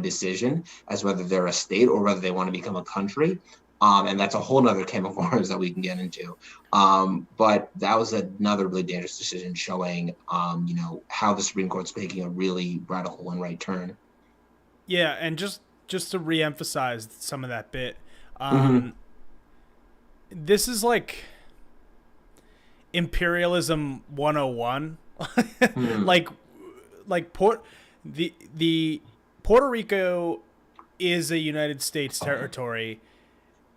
decision as whether they're a state or whether they want to become a country. And that's a whole nother can of worms that we can get into. But that was another really dangerous decision showing, how the Supreme Court's making a really radical and right turn. Yeah, and just to reemphasize some of that bit, Mm-hmm. um, this is like imperialism 101. Mm-hmm. like the Puerto Rico is a United States territory.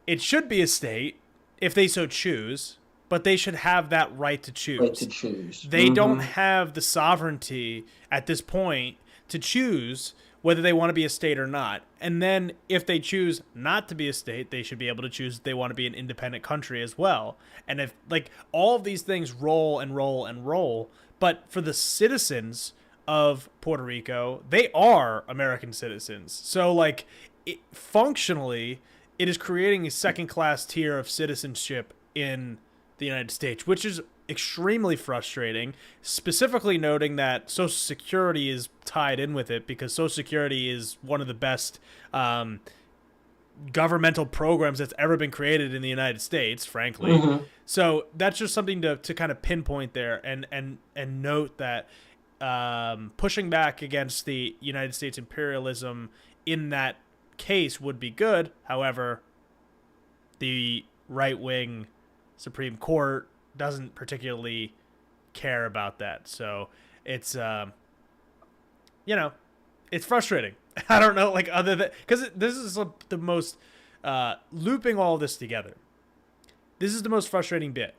It should be a state if they so choose, but they should have that right to Right to choose. choose. They don't Mm-hmm. have the sovereignty at this point to choose whether they want to be a state or not. And then if they choose not to be a state, they should be able to choose if they want to be an independent country as well. And if like all of these things roll and roll and roll, but for the citizens of Puerto Rico, they are American citizens. So like functionally it is creating a second class tier of citizenship in the United States, which is extremely frustrating, specifically noting that Social Security is tied in with it because Social Security is one of the best governmental programs that's ever been created in the United States, frankly. Mm-hmm. So that's just something to kind of pinpoint there and note that pushing back against the United States imperialism in that case would be good. However, the right wing Supreme Court doesn't particularly care about that. So it's it's frustrating. I don't know, like other than because this is the most looping all this together. This is the most frustrating bit,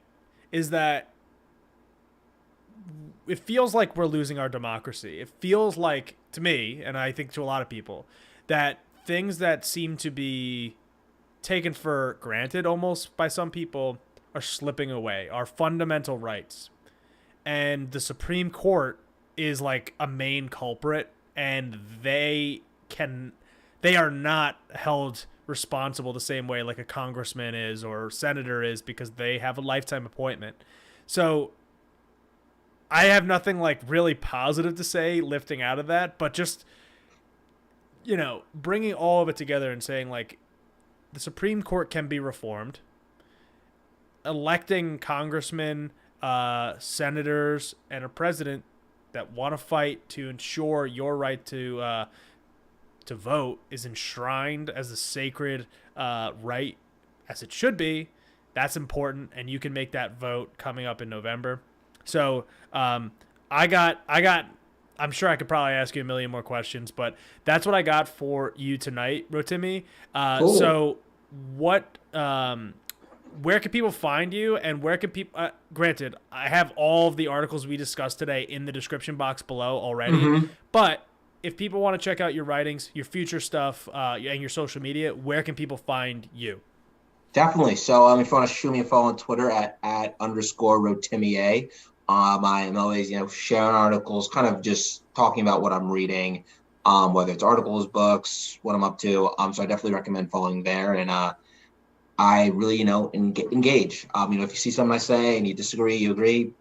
is that it feels like we're losing our democracy. It feels like to me, and I think to a lot of people, that things that seem to be taken for granted almost by some people are slipping away. Our fundamental rights, and the Supreme Court is like a main culprit, and they are not held responsible the same way like a congressman is or senator is because they have a lifetime appointment. So I have nothing like really positive to say lifting out of that, but just bringing all of it together and saying like the Supreme Court can be reformed, electing congressmen, senators, and a president that want to fight to ensure your right to vote is enshrined as a sacred right, as it should be. That's important, and you can make that vote coming up in November. So I got. I'm sure I could probably ask you a million more questions, but that's what I got for you tonight, Rotimi. Cool. So what where can people find you, and where can people granted, I have all of the articles we discussed today in the description box below already, Mm-hmm. but if people want to check out your writings, your future stuff, and your social media, where can people find you? Definitely. So if you want to shoot me a follow on Twitter at underscore Rotimi A. I am always, sharing articles, kind of just talking about what I'm reading, whether it's articles, books, what I'm up to. So I definitely recommend following there. And I really, engage. If you see something I say and you disagree, you agree,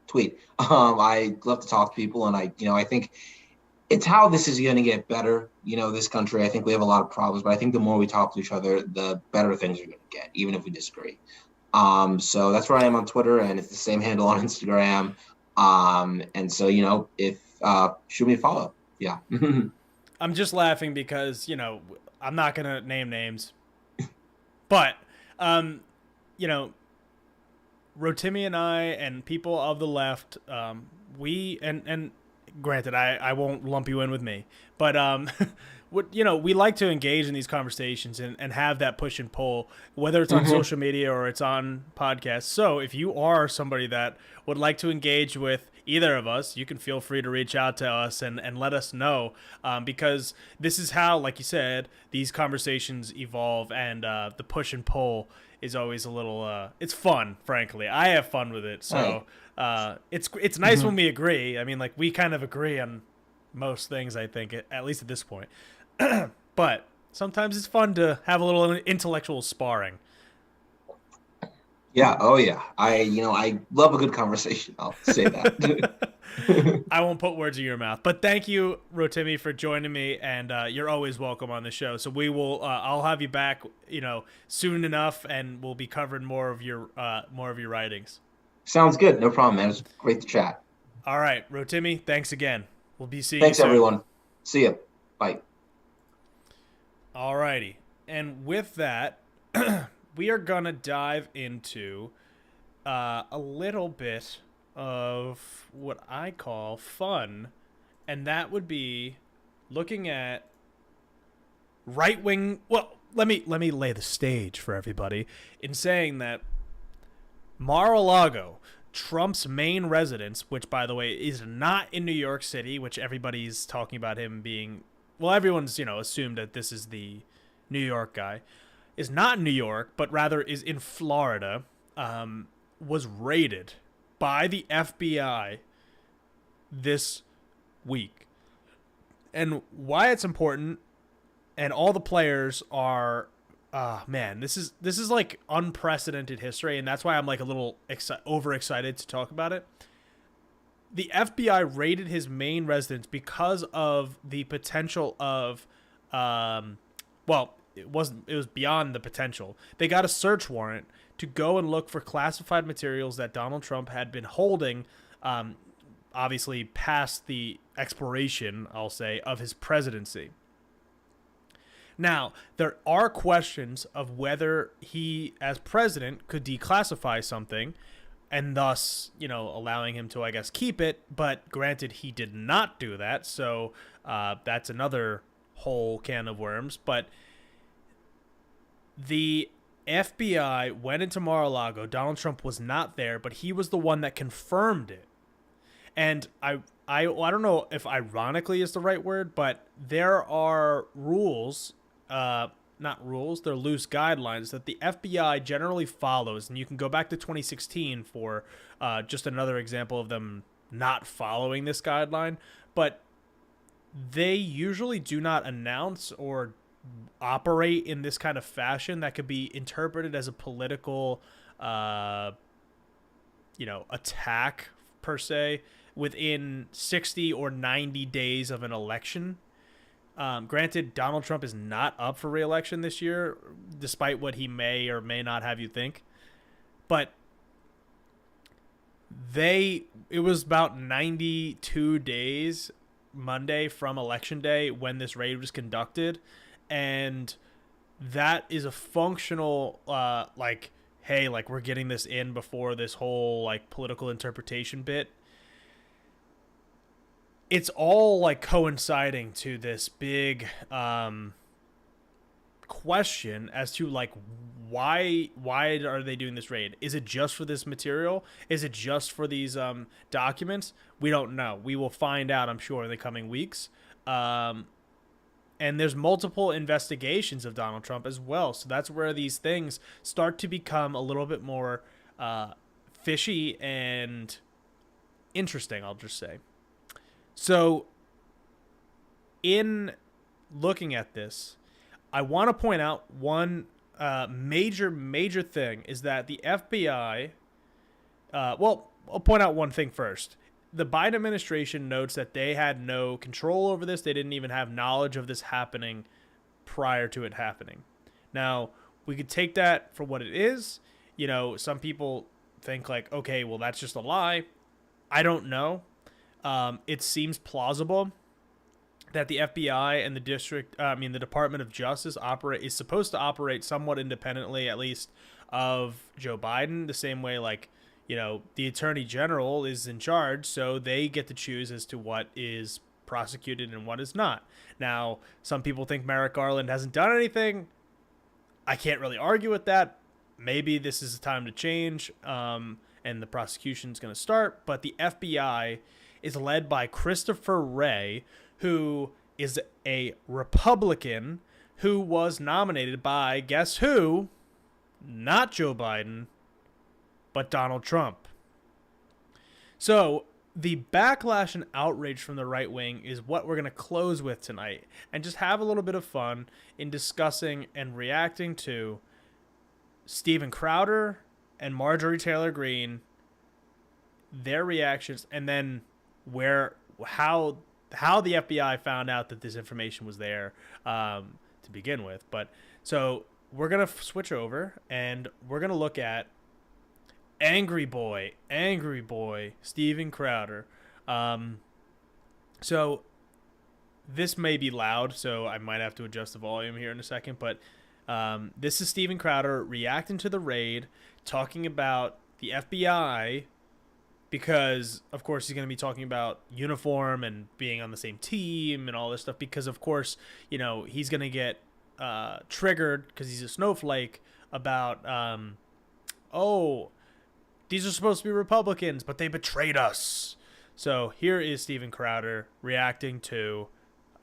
tweet. I love to talk to people, and I think it's how this is going to get better. This country, I think we have a lot of problems, but I think the more we talk to each other, the better things are going to get, even if we disagree. So that's where I am on Twitter, and it's the same handle on Instagram. And so, if shoot me a follow. Yeah. I'm just laughing because, I'm not going to name names, but, you know, Rotimi and I and people of the left, we and granted, I won't lump you in with me, but we like to engage in these conversations and have that push and pull, whether it's on Mm-hmm. social media or it's on podcasts. So if you are somebody that would like to engage with either of us, you can feel free to reach out to us and let us know, because this is how, like you said, these conversations evolve, and the push and pull is always a little it's fun. Frankly, I have fun with it. Right. So it's nice when we agree. I mean, like, we kind of agree on most things, I think, at least at this point. But sometimes it's fun to have a little intellectual sparring. Yeah. Oh, yeah. I love a good conversation. I'll say that. I won't put words in your mouth, but thank you, Rotimi, for joining me, and you're always welcome on the show. So we will, I'll have you back, soon enough, and we'll be covering more of your writings. Sounds good. No problem, man. It was great to chat. All right, Rotimi, thanks again. We'll be seeing you Thanks, soon. everyone. See you. Bye. All righty, and with that, we are gonna dive into a little bit of what I call fun, and that would be looking at right wing. Well, let me lay the stage for everybody in saying that Mar A Lago, Trump's main residence, which, by the way, is not in New York City, which everybody's talking about him being. Well, everyone's assumed that this is the New York guy, is not in New York, but rather is in Florida. Was raided by the FBI this week. And why it's important, and all the players are, man, this is like unprecedented history, and that's why I'm like a little overexcited to talk about it. The FBI raided his main residence because of the potential of, well, it was beyond the potential. They got a search warrant to go and look for classified materials that Donald Trump had been holding, obviously past the expiration, I'll say, of his presidency. Now, there are questions of whether he, as president, could declassify something and thus, allowing him to, I guess, keep it. But granted, he did not do that, so that's another whole can of worms. But the FBI went into Mar A Lago. Donald Trump was not there, but he was the one that confirmed it. And I don't know if ironically is the right word, but there are rules, not rules, they're loose guidelines that the FBI generally follows. And you can go back to 2016 for just another example of them not following this guideline. But they usually do not announce or operate in this kind of fashion that could be interpreted as a political, attack per se within 60 or 90 days of an election. Granted, Donald Trump is not up for re-election this year, despite what he may or may not have you think. But it was about 92 days Monday from election day when this raid was conducted. And that is a functional, hey, we're getting this in before this whole, political interpretation bit. It's all, coinciding to this big question as to like why are they doing this raid? Is it just for this material? Is it just for these documents? We don't know. We will find out, I'm sure, in the coming weeks. And there's multiple investigations of Donald Trump as well. So that's where these things start to become a little bit more fishy and interesting, I'll just say. So in looking at this, I want to point out one major thing is that the FBI, well, I'll point out one thing first. The Biden administration notes that they had no control over this. They didn't even have knowledge of this happening prior to it happening. Now, we could take that for what it is. You know, some people think like, okay, well, that's just a lie. I don't know. It seems plausible that the FBI and the Department of Justice is supposed to operate somewhat independently, at least of Joe Biden, the same way like, you know, the Attorney General is in charge, so they get to choose as to what is prosecuted and what is not. Now, some people think Merrick Garland hasn't done anything. I can't really argue with that. Maybe this is the time to change, and the prosecution's going to start. But the FBI is led by Christopher Wray, who is a Republican who was nominated by, guess who? Not Joe Biden, but Donald Trump. So the backlash and outrage from the right wing is what we're going to close with tonight, and just have a little bit of fun in discussing and reacting to Steven Crowder and Marjorie Taylor Greene, their reactions, and then how the FBI found out that this information was there to begin with. But so we're going to switch over and we're going to look at angry boy Steven Crowder. So this may be loud, so I might have to adjust the volume here in a second, but this is Steven Crowder reacting to the raid, talking about the FBI, because of course he's going to be talking about uniform and being on the same team and all this stuff, because of course, you know, he's going to get triggered because he's a snowflake about these are supposed to be Republicans, but they betrayed us. So here is Steven Crowder reacting to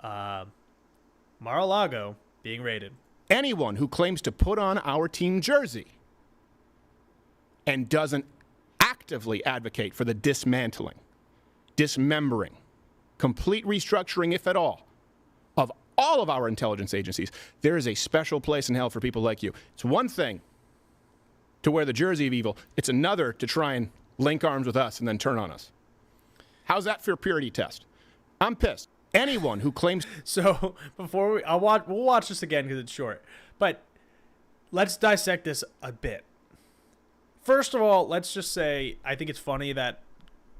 Mar A Lago being raided. Anyone who claims to put on our team jersey and doesn't actively advocate for the dismantling, dismembering, complete restructuring, if at all, of all of our intelligence agencies, there is a special place in hell for people like you. It's one thing to wear the jersey of evil. It's another to try and link arms with us and then turn on us. How's that for a purity test? I'm pissed. Anyone who claims... So before we'll watch this again because it's short, but let's dissect this a bit. First of all, let's just say I think it's funny that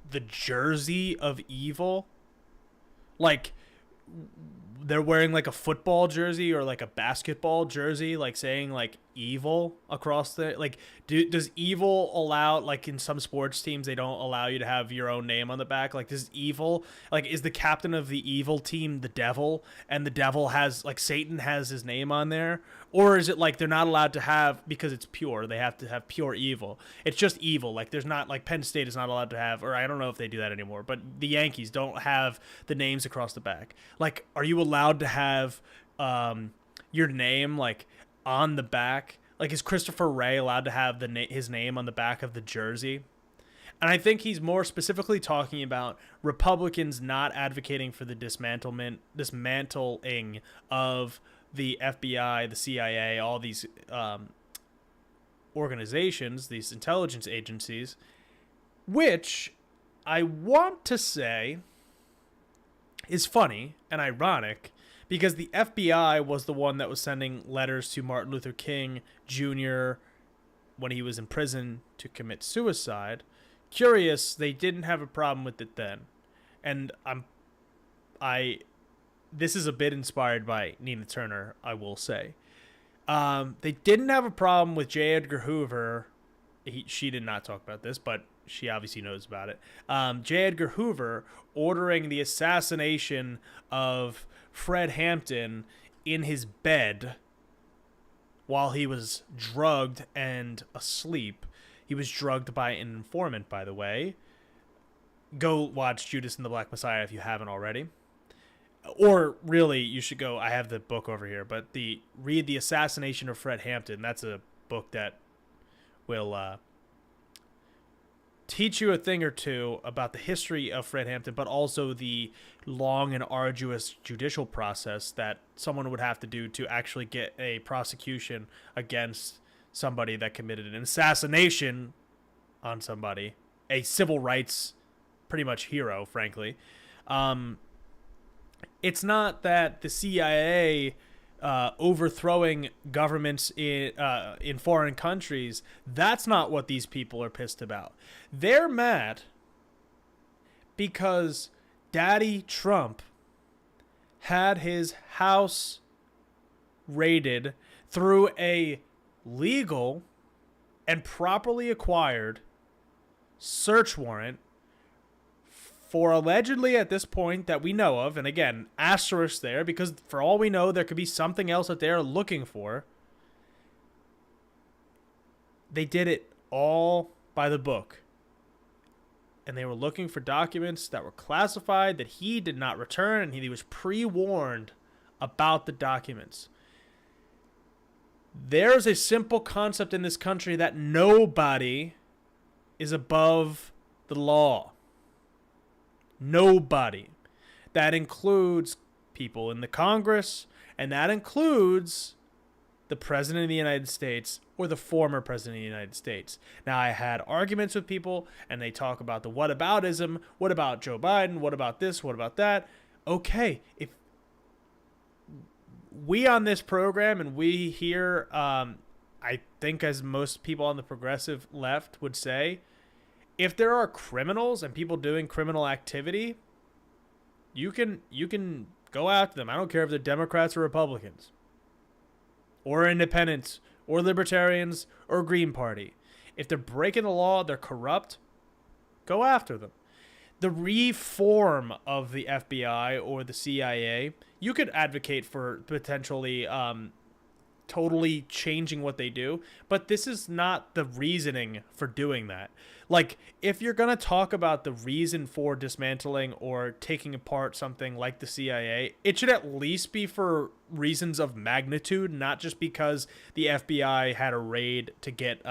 the jersey of evil, like they're wearing like a football jersey or like a basketball jersey, like saying like evil across the, like, does evil allow, like in some sports teams, they don't allow you to have your own name on the back? Like, does evil, like, is the captain of the evil team the devil, and the devil has, like, Satan has his name on there? Or is it like they're not allowed to have, because it's pure, they have to have pure evil? It's just evil. Like, there's not, like, Penn State is not allowed to have, or I don't know if they do that anymore, but the Yankees don't have the names across the back. Like, are you allowed to have your name, like, on the back? Like, is Christopher Wray allowed to have his name on the back of the jersey? And I think he's more specifically talking about Republicans not advocating for the dismantling of the FBI, the CIA, all these organizations, these intelligence agencies, which I want to say is funny and ironic, because the FBI was the one that was sending letters to Martin Luther King Jr. when he was in prison to commit suicide. Curious, they didn't have a problem with it then. And this is a bit inspired by Nina Turner, I will say. They didn't have a problem with J. Edgar Hoover. She did not talk about this, but she obviously knows about it. J. Edgar Hoover ordering the assassination of Fred Hampton in his bed while he was drugged and asleep. He was drugged by an informant, by the way. Go watch Judas and the Black Messiah if you haven't already. Or really, you should go, I have the book over here, but read The Assassination of Fred Hampton. That's a book that will teach you a thing or two about the history of Fred Hampton, but also the long and arduous judicial process that someone would have to do to actually get a prosecution against somebody that committed an assassination on somebody, a civil rights pretty much hero, frankly. It's not that the CIA overthrowing governments in foreign countries. That's not what these people are pissed about. They're mad because Daddy Trump had his house raided through a legal and properly acquired search warrant for allegedly, at this point that we know of, and again, asterisk there, because for all we know, there could be something else that they're looking for. They did it all by the book. And they were looking for documents that were classified that he did not return, and he was pre-warned about the documents. There's a simple concept in this country that nobody is above the law. Nobody. That includes people in the Congress, and that includes the President of the United States or the former President of the United States. Now, I had arguments with people, and they talk about the whataboutism. What about Joe Biden? What about this? What about that? Okay, if we on this program, and we here, I think as most people on the progressive left would say, if there are criminals and people doing criminal activity, you can go after them. I don't care if they're Democrats or Republicans or independents or libertarians or Green Party. If they're breaking the law, they're corrupt, go after them. The reform of the FBI or the CIA, you could advocate for potentially totally changing what they do, but this is not the reasoning for doing that. Like, if you're going to talk about the reason for dismantling or taking apart something like the CIA, it should at least be for reasons of magnitude, not just because the FBI had a raid to get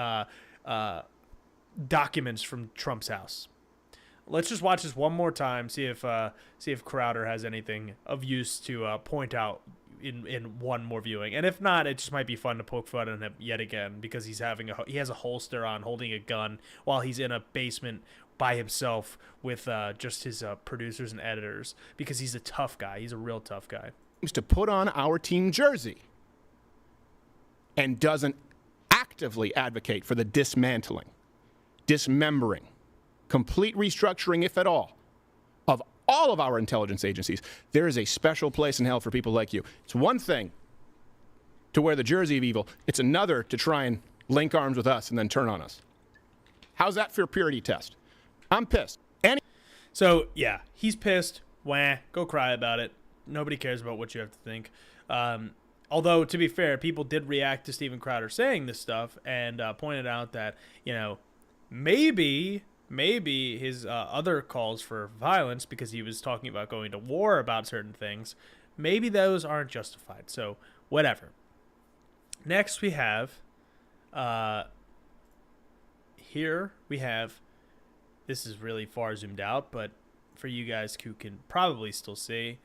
documents from Trump's house. Let's just watch this one more time, see if Crowder has anything of use to point out in one more viewing, and if not, it just might be fun to poke fun at him yet again because he has a holster on, holding a gun while he's in a basement by himself with just his producers and editors, because he's a tough guy. He's a real tough guy. To put on our team jersey and doesn't actively advocate for the dismantling, dismembering, complete restructuring, if at all, of all of our intelligence agencies. There is a special place in hell for people like you. It's one thing to wear the jersey of evil. It's another to try and link arms with us and then turn on us. How's that for a purity test? I'm pissed. So, yeah, he's pissed. Wah, go cry about it. Nobody cares about what you have to think. Although, to be fair, people did react to Steven Crowder saying this stuff and pointed out that, maybe his other calls for violence, because he was talking about going to war about certain things, maybe those aren't justified. So, whatever. Next, we have, this is really far zoomed out, but for you guys who can probably still see,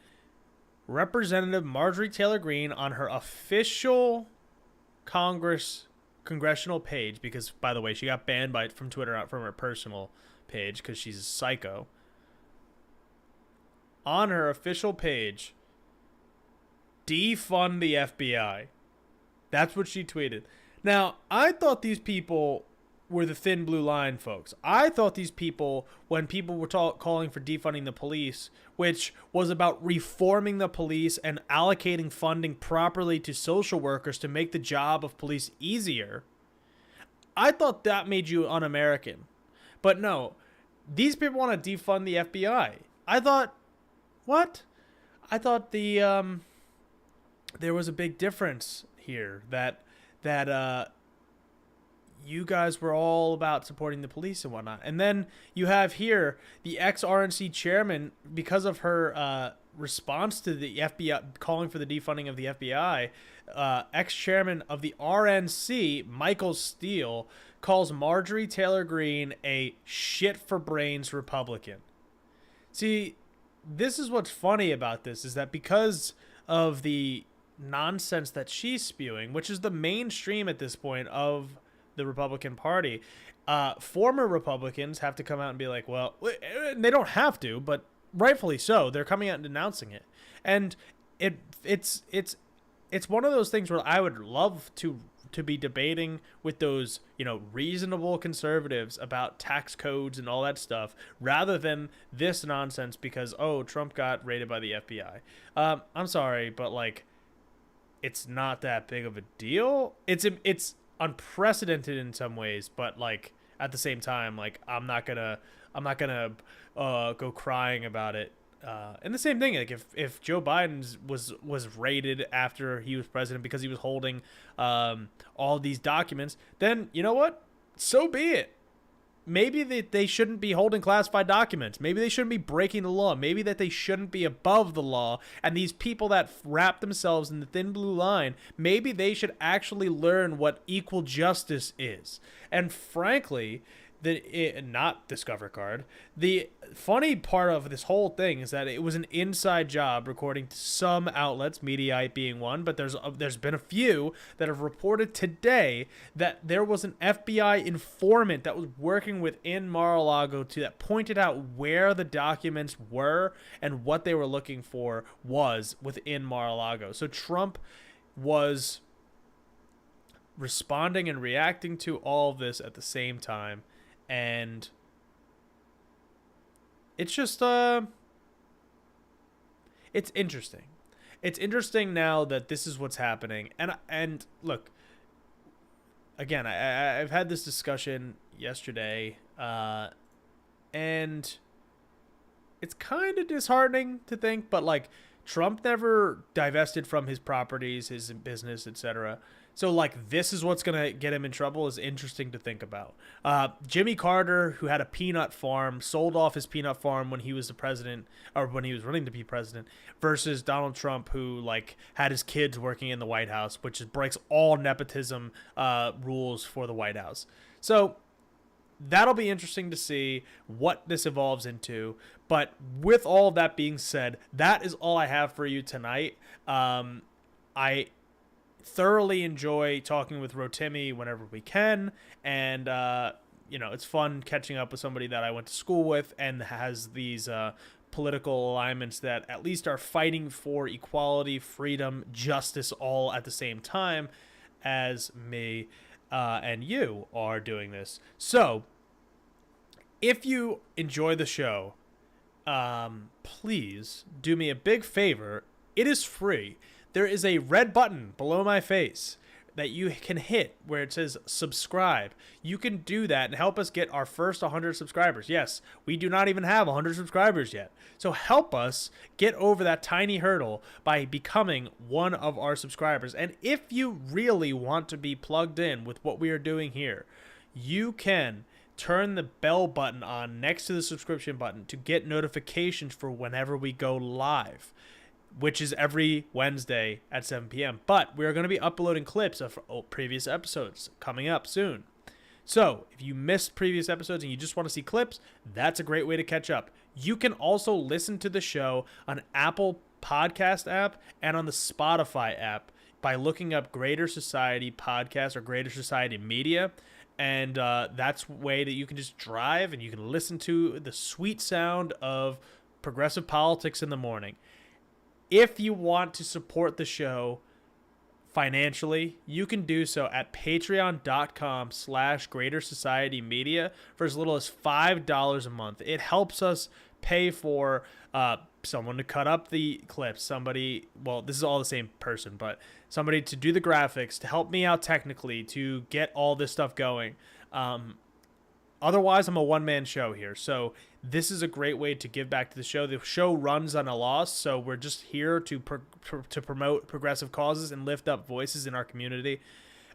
Representative Marjorie Taylor Greene on her official congressional page, because, by the way, she got banned from Twitter, not from her personal page, because she's a psycho. On her official page, defund the FBI. That's what she tweeted. Now, I thought these people were the thin blue line folks. I thought these people, when people were calling for defunding the police, which was about reforming the police and allocating funding properly to social workers to make the job of police easier, I thought that made you un-American. But no, these people want to defund the FBI. I thought, what? I thought there was a big difference here, that that you guys were all about supporting the police and whatnot. And then you have here the ex-RNC chairman, because of her response to the FBI, calling for the defunding of the FBI, ex-chairman of the RNC, Michael Steele, calls Marjorie Taylor Greene a shit-for-brains Republican. See, this is what's funny about this, is that because of the nonsense that she's spewing, which is the mainstream at this point of the Republican Party, former Republicans have to come out and be like, well, they don't have to, but rightfully so. They're coming out and denouncing it. And it's one of those things where I would love to be debating with those, reasonable conservatives about tax codes and all that stuff, rather than this nonsense because, Trump got raided by the FBI. I'm sorry, but it's not that big of a deal. It's unprecedented in some ways, but at the same time, I'm not gonna go crying about it. And the same thing, if Joe Biden was raided after he was president because he was holding all these documents, then you know what? So be it. Maybe they shouldn't be holding classified documents. Maybe they shouldn't be breaking the law. Maybe that they shouldn't be above the law. And these people that wrap themselves in the thin blue line, maybe they should actually learn what equal justice is. And frankly, not Discover Card. The funny part of this whole thing is that it was an inside job, according to some outlets, Mediaite being one, but there's been a few that have reported today that there was an FBI informant that was working within Mar A Lago that pointed out where the documents were and what they were looking for was within Mar A Lago. So Trump was responding and reacting to all of this at the same time. And it's just, it's interesting. It's interesting now that this is what's happening. And look, again, I've had this discussion yesterday, and it's kind of disheartening to think, but Trump never divested from his properties, his business, etc. So this is what's going to get him in trouble is interesting to think about. Jimmy Carter, who had a peanut farm, sold off his peanut farm when he was the president, or when he was running to be president, versus Donald Trump, who had his kids working in the White House, which breaks all nepotism rules for the White House. So that'll be interesting to see what this evolves into. But with all of that being said, that is all I have for you tonight. I thoroughly enjoy talking with Rotimi whenever we can, and it's fun catching up with somebody that I went to school with and has these political alignments that at least are fighting for equality, freedom, justice all at the same time as me and you are doing this. So if you enjoy the show, please do me a big favor. It is free. There is a red button below my face that you can hit where it says subscribe. You can do that and help us get our first 100 subscribers. Yes, we do not even have 100 subscribers yet. So help us get over that tiny hurdle by becoming one of our subscribers. And if you really want to be plugged in with what we are doing here, you can turn the bell button on next to the subscription button to get notifications for whenever we go live, which is every Wednesday at 7 p.m. But we're going to be uploading clips of previous episodes coming up soon. So if you missed previous episodes and you just want to see clips, that's a great way to catch up. You can also listen to the show on Apple Podcast app and on the Spotify app by looking up Greater Society Podcast or Greater Society Media. And that's a way that you can just drive and you can listen to the sweet sound of progressive politics in the morning. If you want to support the show financially, you can do so at patreon.com/Greater Society Media for as little as $5 a month. It helps us pay for someone to cut up the clips, somebody, well, this is all the same person, but somebody to do the graphics, to help me out technically, to get all this stuff going. Otherwise, I'm a one-man show here, so this is a great way to give back to the show. The show runs on a loss, so we're just here to promote progressive causes and lift up voices in our community.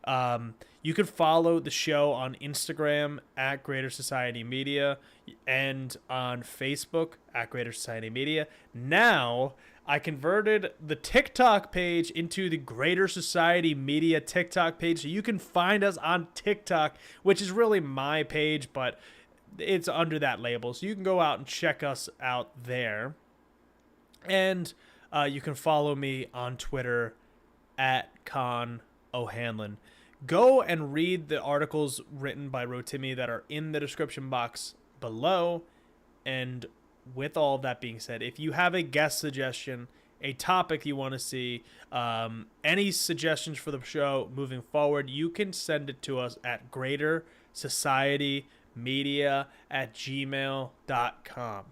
You can follow the show on Instagram at Greater Society Media and on Facebook at Greater Society Media. Now, I converted the TikTok page into the Greater Society Media TikTok page, so you can find us on TikTok, which is really my page, but it's under that label. So you can go out and check us out there. And you can follow me on Twitter at Con O'Hanlon. Go and read the articles written by Rotimi that are in the description box below. And with all of that being said, if you have a guest suggestion, a topic you want to see, any suggestions for the show moving forward, you can send it to us at greatersocietymedia@gmail.com.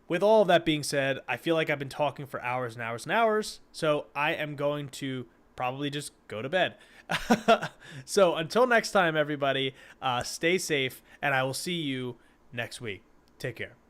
With all of that being said, I feel like I've been talking for hours and hours and hours, so I am going to probably just go to bed. So until next time, everybody, stay safe, and I will see you next week. Take care.